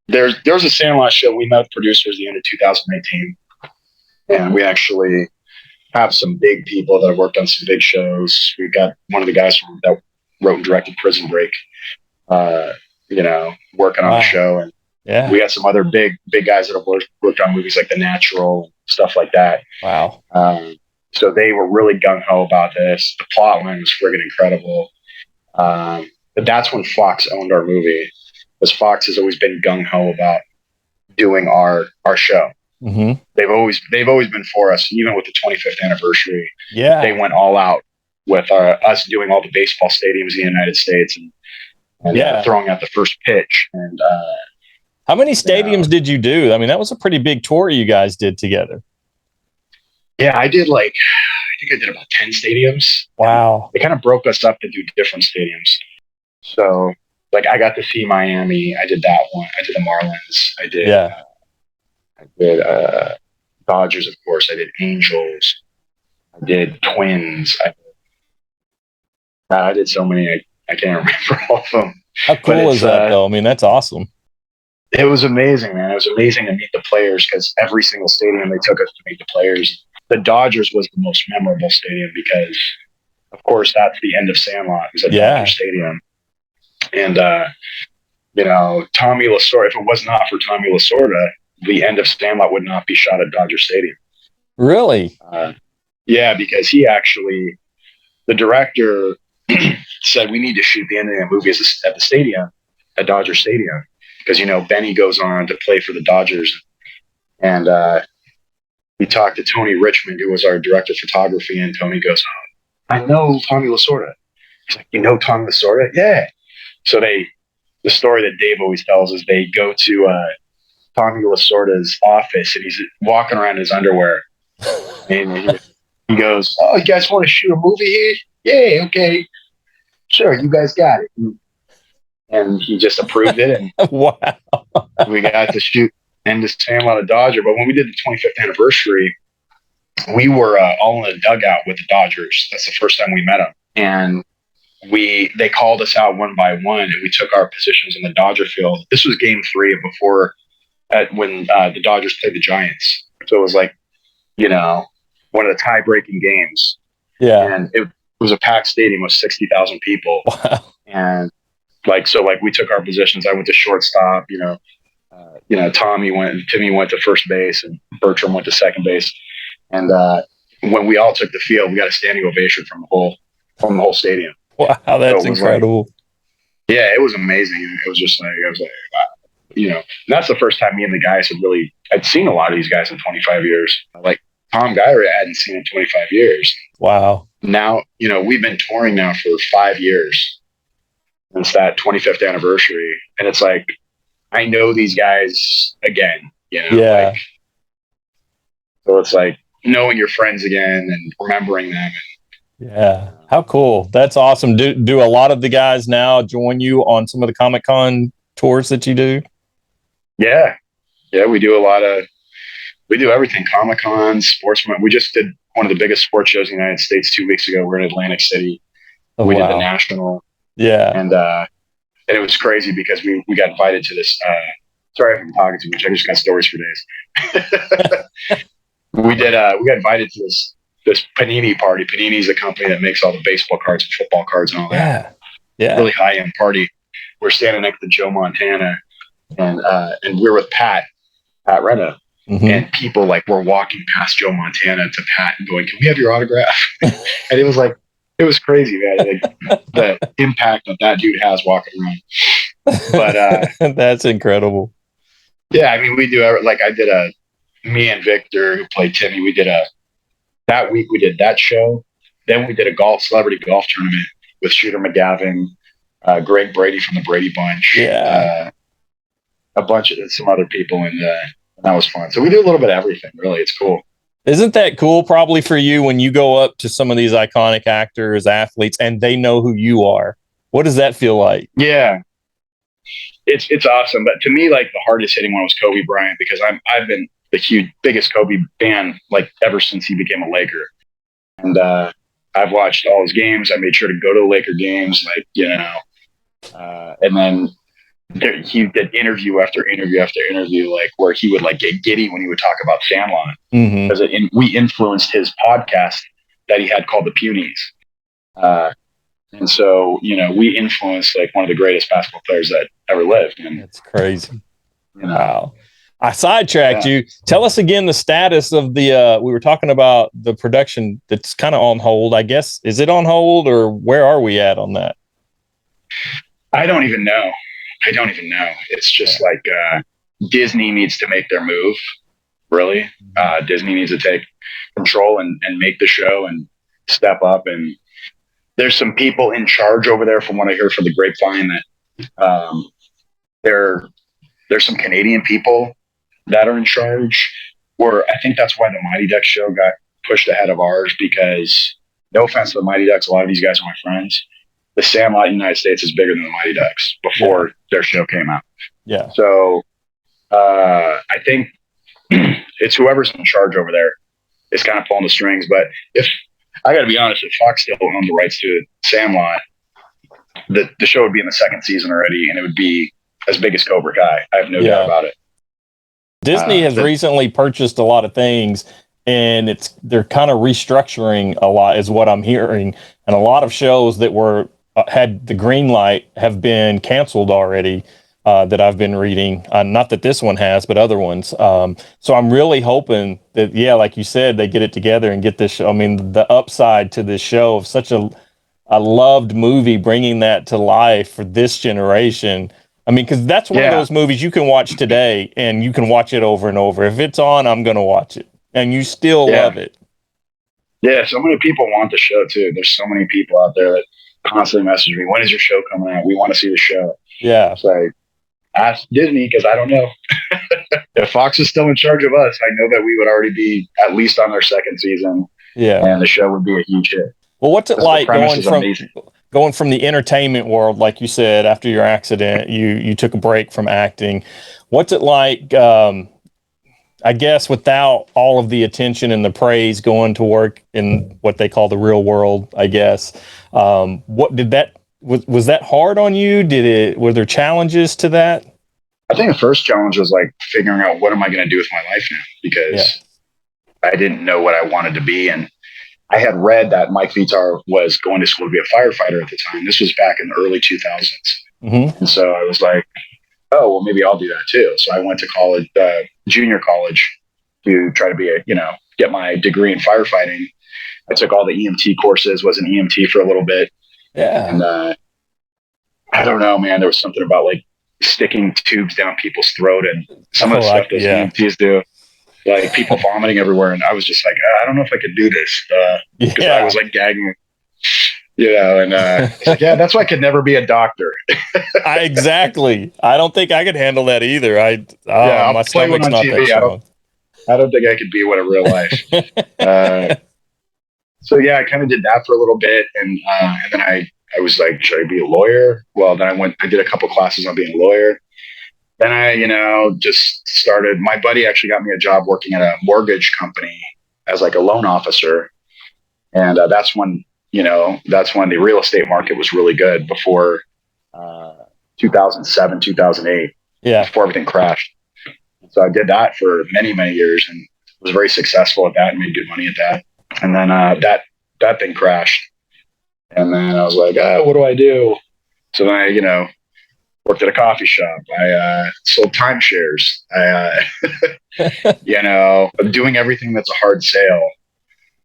there's a Sandlot show. We met with producers at the end of 2018, and we actually have some big people that have worked on some big shows. We've got one of the guys that wrote and directed Prison Break, working on the show. And we got some other big guys that have worked on movies like The Natural, stuff like that. Wow. So they were really gung-ho about this. The plot line was friggin' incredible. But that's when Fox owned our movie, because Fox has always been gung-ho about doing our show. Mm-hmm. They've always been for us. Even with the 25th anniversary, they went all out with us doing all the baseball stadiums in the United States and throwing out the first pitch. And how many stadiums did you do? I mean, that was a pretty big tour you guys did together. Yeah, I think I did about 10 stadiums. Wow. They kind of broke us up to do different stadiums. So, like, I got to see Miami. I did that one. I did the Marlins. I did Dodgers, of course. I did Angels. I did Twins. I did so many. I can't remember all of them. How cool is that, though? I mean, that's awesome. It was amazing, man. It was amazing to meet the players, because every single stadium they took us to meet the players. The Dodgers was the most memorable stadium because, of course, that's the end of Sandlot. It was at Dodger Stadium. And, Tommy Lasorda, if it was not for Tommy Lasorda, the end of Sandlot would not be shot at Dodger Stadium. Really? Yeah, because the director said, we need to shoot the end of the movie at the stadium, at Dodger Stadium. Because, Benny goes on to play for the Dodgers. And we talked to Tony Richmond, who was our director of photography, and Tony goes, oh, I know Tommy Lasorda. He's like, you know Tommy Lasorda? Yeah. So the story that Dave always tells is they go to Tommy Lasorda's office, and he's walking around in his underwear. And he goes, oh, you guys want to shoot a movie here? Yeah, okay. Sure, you guys got it. And he just approved it. And wow. We got to shoot End of Sandlot at Dodger. But when we did the 25th anniversary, we were all in the dugout with the Dodgers. That's the first time we met them. And they called us out one by one, and we took our positions in the Dodger field. This was Game 3 before when the Dodgers played the Giants. So it was like, one of the tie-breaking games. Yeah. And it was a packed stadium with 60,000 people. Wow. And we took our positions. I went to shortstop, Timmy went to first base, and Bertram went to second base. And when we all took the field, we got a standing ovation from the whole stadium. Wow, that's incredible. It was amazing. It was just like, wow. And that's the first time me and the guys I'd seen a lot of these guys in 25 years. Like Tom Gyra I hadn't seen in 25 years. Wow. Now, we've been touring now for 5 years since that 25th anniversary. And it's like, I know these guys again, Yeah. So it's like knowing your friends again and remembering them. Yeah. How cool. That's awesome. Do a lot of the guys now join you on some of the Comic-Con tours that you do? Yeah. Yeah. We do everything. Comic-Con, Sportsman. We just did one of the biggest sports shows in the United States 2 weeks ago. We're in Atlantic City. Oh, we did the National. Yeah. And it was crazy because we got invited to this, sorry if I'm talking too much. I just got stories for days. We got invited to this Panini party. Panini is a company that makes all the baseball cards and football cards and all that. Yeah. Really high-end party. We're standing next to Joe Montana, and we're with Pat Renna. Mm-hmm. And people were walking past Joe Montana to Pat and going, "Can we have your autograph?" And it was crazy, man. The impact that dude has walking around. But that's incredible. Yeah, I mean, we do me and Victor, who played Timmy, that week we did that show. Then we did a celebrity golf tournament with Shooter McGavin, Greg Brady from the Brady Bunch, a bunch of some other people, and that was fun. So we do a little bit of everything, really. It's cool. Isn't that cool probably for you when you go up to some of these iconic actors, athletes, and they know who you are? What does that feel like? Yeah. It's awesome. But to me, the hardest hitting one was Kobe Bryant, because I've been the biggest Kobe fan ever since he became a Laker. And I've watched all his games. I made sure to go to the Laker games, and then he did interview after interview after interview, where he would get giddy when he would talk about Sandlot, because we influenced his podcast that he had called The Punies. And so, we influenced one of the greatest basketball players that ever lived. And that's crazy. Wow. I sidetracked you. Tell us again the status of the, we were talking about the production that's kind of on hold, I guess. Is it on hold, or where are we at on that? I don't even know. It's just Disney needs to make their move, really. Disney needs to take control and make the show and step up. And there's some people in charge over there, from what I hear from the grapevine, that there's some Canadian people that are in charge. Or I think that's why the Mighty Ducks show got pushed ahead of ours, because, no offense to the Mighty Ducks, a lot of these guys are my friends. The Sandlot in the United States is bigger than the Mighty Ducks before their show came out. Yeah. So I think it's whoever's in charge over there is kind of pulling the strings. But if I got to be honest, if Fox still owned the rights to Sandlot, the show would be in the second season already, and it would be as big as Cobra Kai. I have no doubt about it. Disney has recently purchased a lot of things, and they're kind of restructuring a lot, is what I'm hearing. And a lot of shows that had the green light have been canceled already, that I've been reading. Not that this one has, but other ones. So I'm really hoping that, like you said, they get it together and get this show. I mean, the upside to this show of such a loved movie, bringing that to life for this generation. I mean, because that's one of those movies you can watch today and you can watch it over and over. If it's on, I'm going to watch it. And you still love it. Yeah, so many people want the show, too. There's so many people out there that constantly message me, "When is your show coming out? We want to see the show." Yeah. So ask Disney, because I don't know. If Fox is still in charge of us, I know that we would already be at least on their second season. Yeah. And the show would be a huge hit. Well, what's it like going from the entertainment world, like you said, after your accident, you took a break from acting. What's it like? I guess without all of the attention and the praise going to work in what they call the real world, I guess. What did that was that hard on you? Were there challenges to that? I think the first challenge was like figuring out what am I going to do with my life now, because I didn't know what I wanted to be. And I had read that Mike Vitar was going to school to be a firefighter at the time. This was back in the early 2000s. Mm-hmm. And so I was like, oh, well, maybe I'll do that too. So I went to college, junior college, to try to be get my degree in firefighting. I took all the EMT courses, was an EMT for a little bit. Yeah. And I don't know, man, there was something about like sticking tubes down people's throat and some of the stuff those EMTs do, like people vomiting everywhere. And I was just like, I don't know if I could do this, because I was like gagging, and like, that's why I could never be a doctor. Exactly. I don't think I could handle that either. My stomach's not that strong. I don't think I could be one in real life. So yeah, I kind of did that for a little bit, and then I was like, should I be a lawyer? Well, then I did a couple classes on being a lawyer. Then I, just started. My buddy actually got me a job working at a mortgage company as like a loan officer, and that's when the real estate market was really good, before 2007, 2008, before everything crashed. So I did that for many, many years and was very successful at that and made good money at that. And then that thing crashed. And then I was like, what do I do? So then I, worked at a coffee shop. I sold timeshares. I'm doing everything that's a hard sale.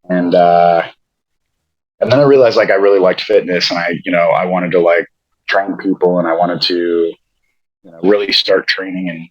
And then I realized like I really liked fitness, and I wanted to like train people, and I wanted to really start training, and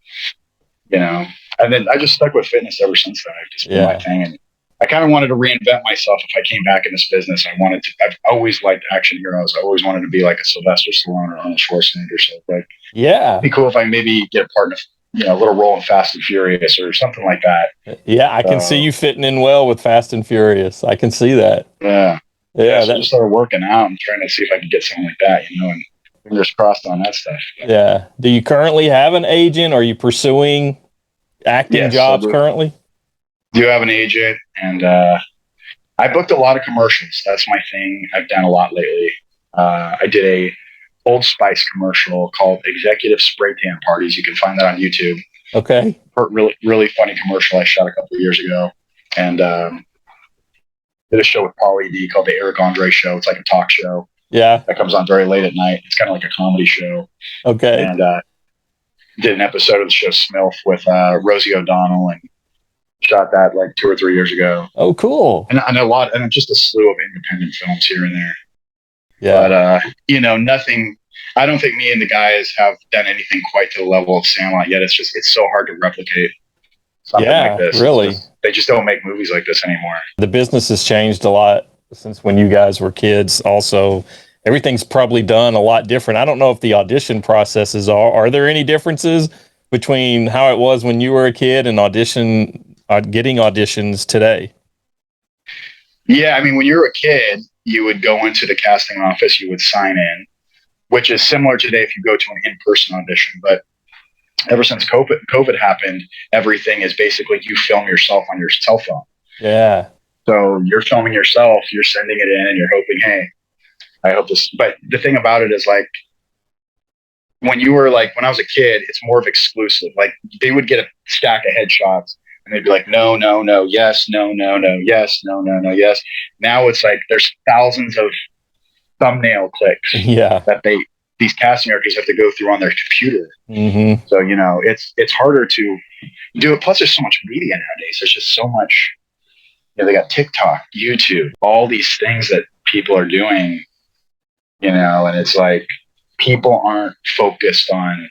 then I just stuck with fitness ever since then. I've just been my thing, and I kind of wanted to reinvent myself. If I came back in this business, I've always liked action heroes. I always wanted to be like a Sylvester Stallone or Arnold Schwarzenegger. So like, it'd be cool if I maybe get a part in a little role in Fast and Furious or something like that. Yeah, I can see you fitting in well with Fast and Furious. I can see that. Yeah. So I just started working out and trying to see if I could get something like that, and fingers crossed on that stuff. Yeah. Do you currently have an agent? Are you pursuing acting jobs currently? Do have an agent, and I booked a lot of commercials. That's my thing. I've done a lot lately. I did a Old Spice commercial called Executive Spray Tan Parties. You can find that on YouTube. Okay. Really, really funny commercial I shot a couple of years ago, and did a show with Pauly D called The Eric Andre Show. It's like a talk show. Yeah. That comes on very late at night. It's kind of like a comedy show. Okay. And did an episode of the show SMILF with Rosie O'Donnell, and shot that like 2 or 3 years ago. Oh, cool. And just a slew of independent films here and there. Yeah. But, nothing, I don't think me and the guys have done anything quite to the level of Sandlot yet. It's so hard to replicate something like this. Really. They just don't make movies like this anymore. The business has changed a lot since when you guys were kids. Also, everything's probably done a lot different. I don't know if the audition processes are there any differences between how it was when you were a kid and getting auditions today? Yeah. I mean, when you were a kid, you would go into the casting office, you would sign in, which is similar today if you go to an in-person audition. But ever since COVID happened, everything is basically you film yourself on your cell phone. Yeah. So you're filming yourself, you're sending it in, and you're hoping, hey, I hope this. But the thing about it is, like, when I was a kid, it's more of exclusive. Like, they would get a stack of headshots, and they'd be like, no, no, no, yes, no, no, no, yes, no, no, no, yes. Now it's like there's thousands of thumbnail clicks that these casting directors have to go through on their computer. Mm-hmm. So, it's harder to do it. Plus, there's so much media nowadays. There's just so much. They got TikTok, YouTube, all these things that people are doing, and it's like people aren't focused on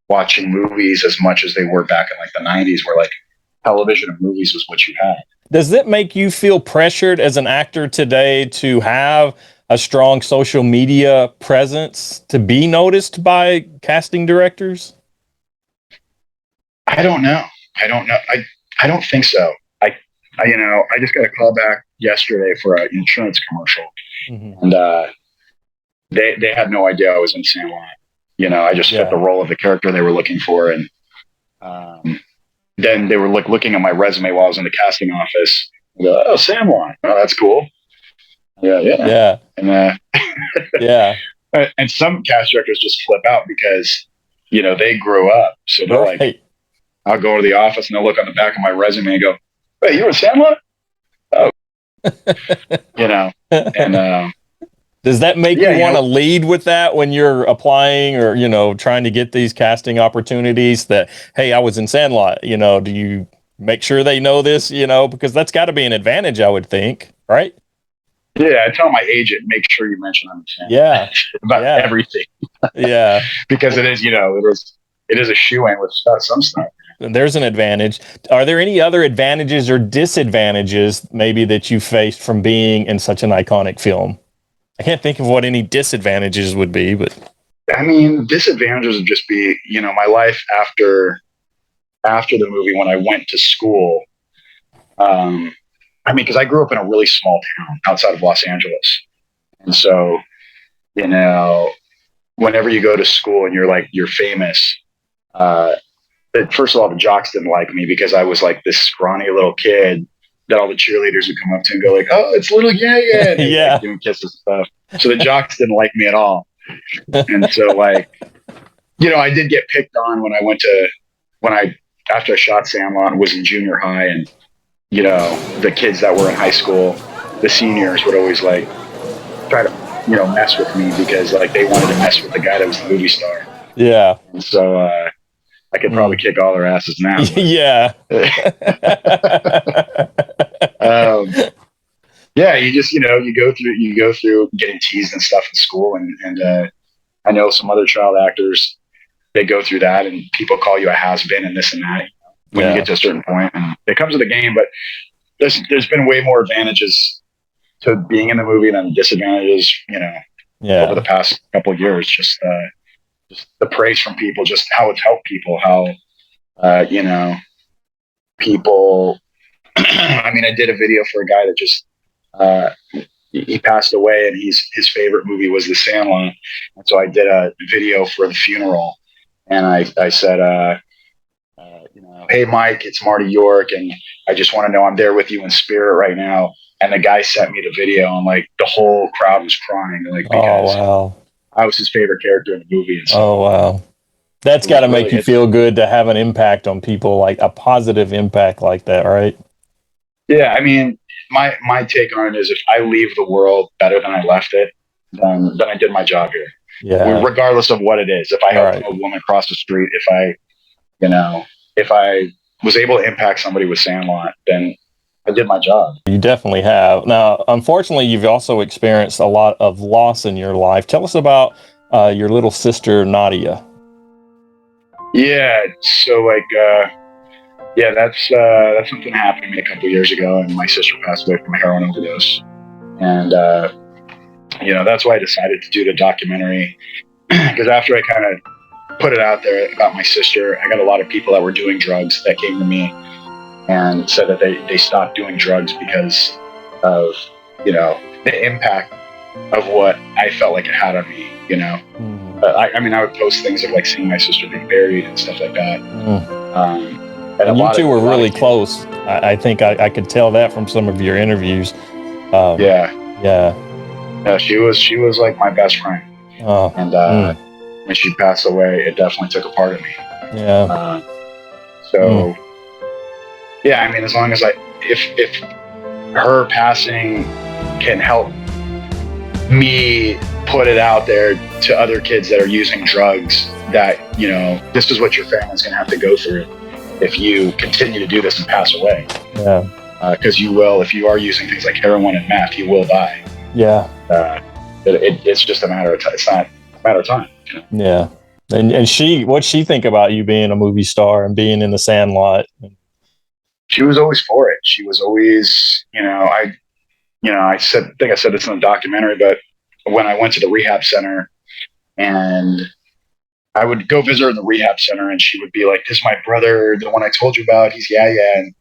watching movies as much as they were back in like the 90s, where like television and movies was what you had. Does it make you feel pressured as an actor today to have a strong social media presence to be noticed by casting directors? I don't know. I don't think so. I just got a call back yesterday for an insurance commercial, and they had no idea I was in Sandlot. I just fit the role of the character they were looking for, and then they were like looking at my resume while I was in the casting office. I go, oh, Sandlot. Oh, that's cool. Yeah. And yeah. and some cast directors just flip out because, you know, they grew up. So they're like, I'll go to the office and they'll look on the back of my resume and go, "Wait, you were Sandlot?" Oh, you know, and does that make you want to lead with that when you're applying or, you know, trying to get these casting opportunities that, hey, I was in Sandlot, you know, do you make sure they know this, you know, because that's got to be an advantage, I would think, right? Yeah, I tell my agent, make sure you mention I'm Sandlot. Yeah. about everything. Yeah. Because it is, you know, it is a shoe-in with some stuff. There's an advantage. Are there any other advantages or disadvantages maybe that you faced from being in such an iconic film? I can't think of what any disadvantages would be, but I mean, disadvantages would just be, you know, my life after the movie when I went to school. I mean, because I grew up in a really small town outside of Los Angeles, and so, you know, whenever you go to school and you're famous, first of all, the jocks didn't like me because I was like this scrawny little kid that all the cheerleaders would come up to and go like, "Oh, it's little yeah," and yeah, like, doing kisses and stuff. So the jocks didn't like me at all, and so like, you know, I did get picked on after I shot Sandlot and was in junior high, and you know, the kids that were in high school, the seniors would always like try to, you know, mess with me because like they wanted to mess with the guy that was the movie star. Yeah, and so I could probably kick all their asses now. Yeah. Yeah, you just, you know, you go through getting teased and stuff in school, and I know some other child actors, they go through that, and people call you a has-been and this and that when you get to a certain point, and it comes with the game. But there's been way more advantages to being in the movie than disadvantages, you know, over the past couple of years. Just the praise from people, just how it's helped people, how you know, people. I mean, I did a video for a guy that just he passed away, and his favorite movie was The Sandlot, and so I did a video for the funeral, and I said, you know, "Hey Mike, it's Marty York, and I just want to know I'm there with you in spirit right now." And the guy sent me the video, and like the whole crowd was crying, like because I was his favorite character in the movie. And so, oh wow, that's got to make you feel good to have an impact on people, like a positive impact like that, right? Yeah, I mean, my take on it is if I leave the world better than I left it, then I did my job here. Yeah. Regardless of what it is. If I helped a woman cross the street, if I was able to impact somebody with Sandlot, then I did my job. You definitely have. Now, unfortunately, you've also experienced a lot of loss in your life. Tell us about your little sister, Nadia. Yeah. So like, yeah, that's something that happened to me a couple of years ago, and my sister passed away from a heroin overdose. And, you know, that's why I decided to do the documentary, because after I kind of put it out there about my sister, I got a lot of people that were doing drugs that came to me and said that they stopped doing drugs because of, you know, the impact of what I felt like it had on me, you know. I mean, I would post things of like seeing my sister being buried and stuff like that. And you two were really close. I think I could tell that from some of your interviews. Yeah, she was like my best friend. And when she passed away, it definitely took a part of me. Yeah. So, yeah, I mean, as long as if her passing can help me put it out there to other kids that are using drugs, that, you know, this is what your family's going to have to go through if you continue to do this and pass away. Yeah. Because you will, if you are using things like heroin and meth, you will die. Yeah. It's just a matter of time. It's not a matter of time. You know? Yeah. And what'd she think about you being a movie star and being in The Sandlot? She was always for it. She was always, I think I said this in the documentary, but when I went to the rehab center and I would go visit her in the rehab center, and she would be like, "This is my brother, the one I told you about. He's yeah." And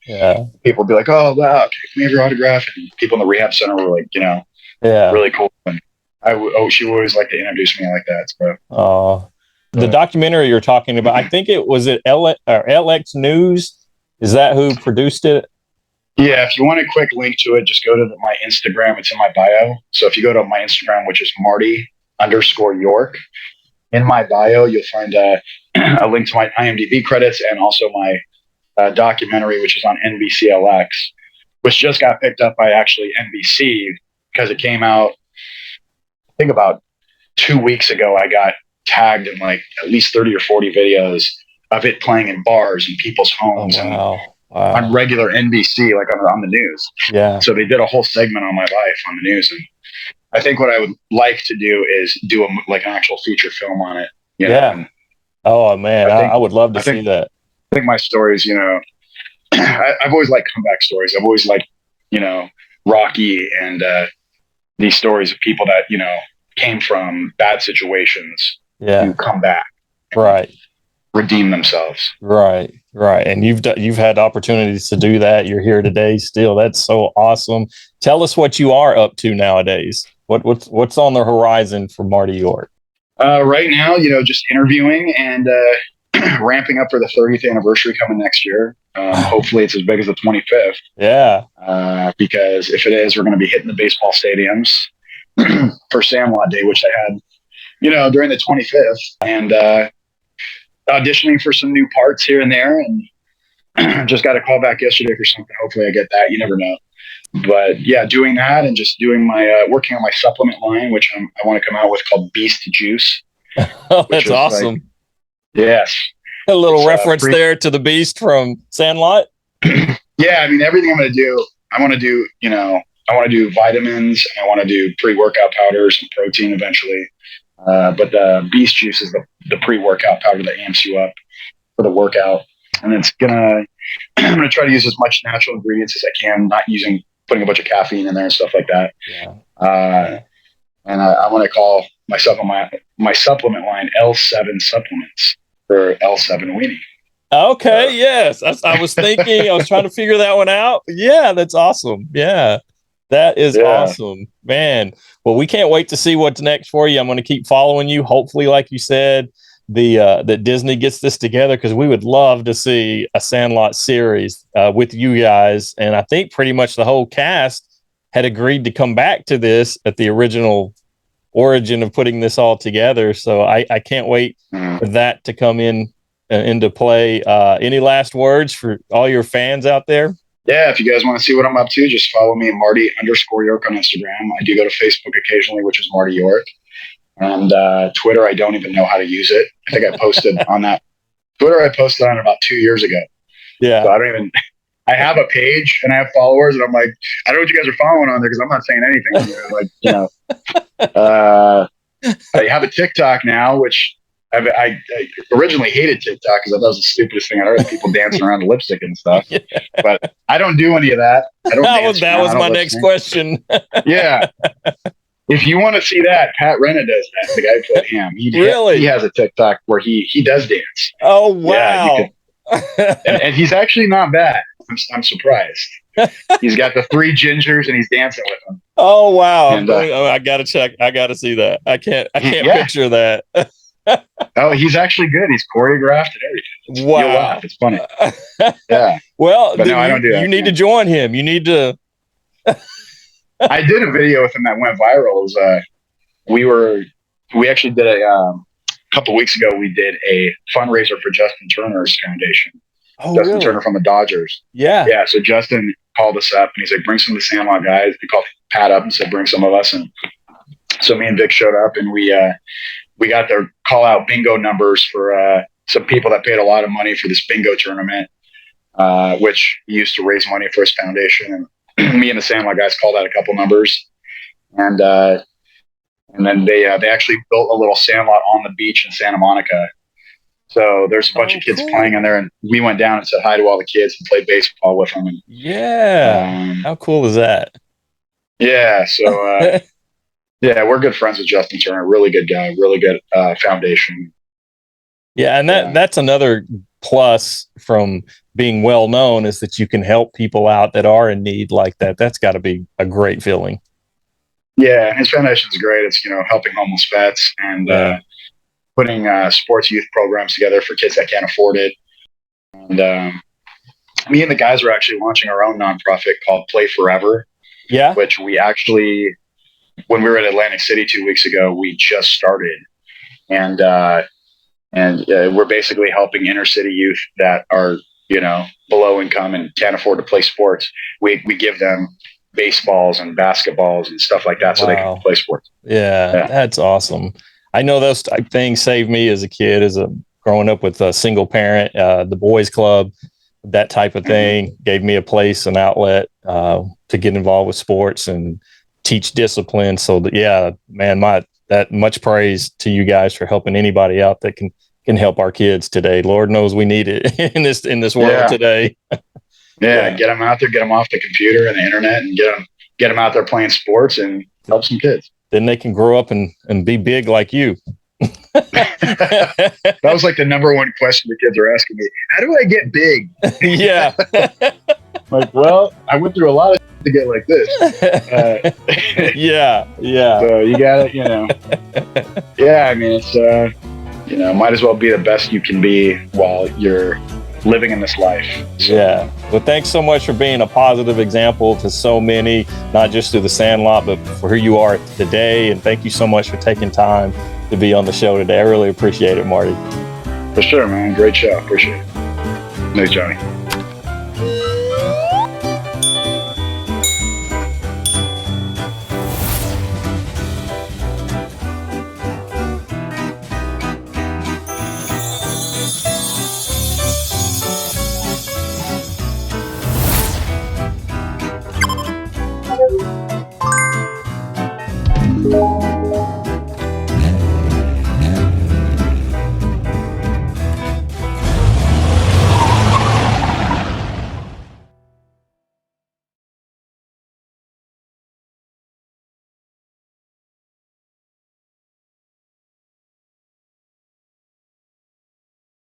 people would be like, "Oh, wow, okay, can we have your autograph?" And people in the rehab center were like, really cool. And she would always like to introduce me like that. So, the documentary you're talking about, I think it was at LX News. Is that who produced it? Yeah, if you want a quick link to it, just go to my Instagram. It's in my bio. So if you go to my Instagram, which is Marty_York, in my bio, you'll find a link to my IMDb credits and also my documentary, which is on NBCLX, which just got picked up by actually NBC because it came out, I think about 2 weeks ago. I got tagged in like at least 30 or 40 videos of it playing in bars and people's homes. Oh, wow. And on regular NBC, like on the news. Yeah. So they did a whole segment on my life on the news. And I think what I would like to do is do like an actual feature film on it. Yeah. Oh man, I would love to see that. I think my stories, I've always liked comeback stories. I've always liked, Rocky and these stories of people that, came from bad situations to come back. Right. Redeem themselves. Right. And you've had opportunities to do that. You're here today still. That's so awesome. Tell us what you are up to nowadays. What's on the horizon for Marty York? Right now, just interviewing and ramping up for the 30th anniversary coming next year. Hopefully it's as big as the 25th. Yeah. Because if it is, we're going to be hitting the baseball stadiums for Sandlot Day, which I had, during the 25th, and auditioning for some new parts here and there. And just got a call back yesterday for something. Hopefully I get that. You never know. But yeah, doing that and just doing my working on my supplement line, which I want to come out with, called Beast Juice. Oh, that's awesome. Yes. A little reference there to the Beast from Sandlot. Yeah, I mean, everything I'm going to do, I want to do vitamins, and I want to do pre-workout powders and protein eventually. But the Beast Juice is the pre-workout powder that amps you up for the workout. And I'm gonna try to use as much natural ingredients as I can, not putting a bunch of caffeine in there and stuff like that. Yeah. And I want to call my supplement line L7 Supplements for L7 Weenie. Okay, yes. I was thinking, I was trying to figure that one out. Yeah, that's awesome. Yeah, that is awesome, man. Well, we can't wait to see what's next for you. I'm going to keep following you. Hopefully, like you said, that Disney gets this together, because we would love to see a Sandlot series with you guys. And I think pretty much the whole cast had agreed to come back to this at the original origin of putting this all together. So I can't wait for that to come into play. Any last words for all your fans out there? Yeah, if you guys want to see what I'm up to, just follow me at Marty_York on Instagram. I do go to Facebook occasionally, which is Marty York. And Twitter, I don't even know how to use it. I think I posted on that. Twitter, I posted on about 2 years ago. Yeah. So I have a page and I have followers, and I'm like, I don't know what you guys are following on there because I'm not saying anything. I have a TikTok now, which I originally hated TikTok because I thought it was the stupidest thing I heard, people dancing around with lipstick and stuff. Yeah. But I don't do any of that. That was my next question. Yeah. If you want to see that, Pat Renna does that. The guy who played him. He has a TikTok where he does dance. Oh, wow. Yeah, and he's actually not bad. I'm surprised. He's got the 3 gingers and he's dancing with them. Oh, wow. And, I got to check. I got to see that. I can't picture that. Oh, he's actually good. He's choreographed and everything. Wow. You'll laugh. It's funny. Yeah. Well, no, I don't do that. You need to join him. You need to. I did a video with him that went viral. We actually did a couple weeks ago. We did a fundraiser for Justin Turner's foundation. Oh, Justin Turner from the Dodgers. Yeah. Yeah. So Justin called us up and he's like, bring some of the Sandlot guys. He called Pat up and said, bring some of us. And so me and Vic showed up, and we got their call out bingo numbers for some people that paid a lot of money for this bingo tournament, which he used to raise money for his foundation. And me and the Sandlot guys called out a couple numbers, and then they actually built a little Sandlot on the beach in Santa Monica. So there's a bunch of kids playing in there, and we went down and said hi to all the kids and played baseball with them. And, how cool is that? Yeah. So yeah, we're good friends with Justin Turner. Really good guy. Really good foundation. Yeah, and that's another plus from being well known, is that you can help people out that are in need like that. That's got to be a great feeling. Yeah, his foundation is great. It's helping homeless vets and putting sports youth programs together for kids that can't afford it. And me and the guys are actually launching our own nonprofit called Play Forever. Yeah. Which we actually, when we were in Atlantic City 2 weeks ago, we just started. And we're basically helping inner city youth that are, below income and can't afford to play sports. We give them baseballs and basketballs and stuff like that so they can play sports. Yeah, that's awesome. I know those type things saved me as a kid, growing up with a single parent, the boys club, that type of thing gave me a place, an outlet to get involved with sports and teach discipline. So man, that much praise to you guys for helping anybody out that can help our kids today. Lord knows we need it in this world today. Get them out there, get them off the computer and the internet, and get them out there playing sports and help some kids. Then they can grow up and be big like you. That was like the number one question the kids are asking me. How do I get big? Yeah. Like, well, I went through a lot of to get like this. Yeah. So you got it, Yeah, I mean, it's, might as well be the best you can be while you're living in this life. So. Yeah. Well, thanks so much for being a positive example to so many, not just through the Sandlot, but for who you are today. And thank you so much for taking time to be on the show today. I really appreciate it, Marty. For sure, man. Great show. Appreciate it. Thanks, Johnny.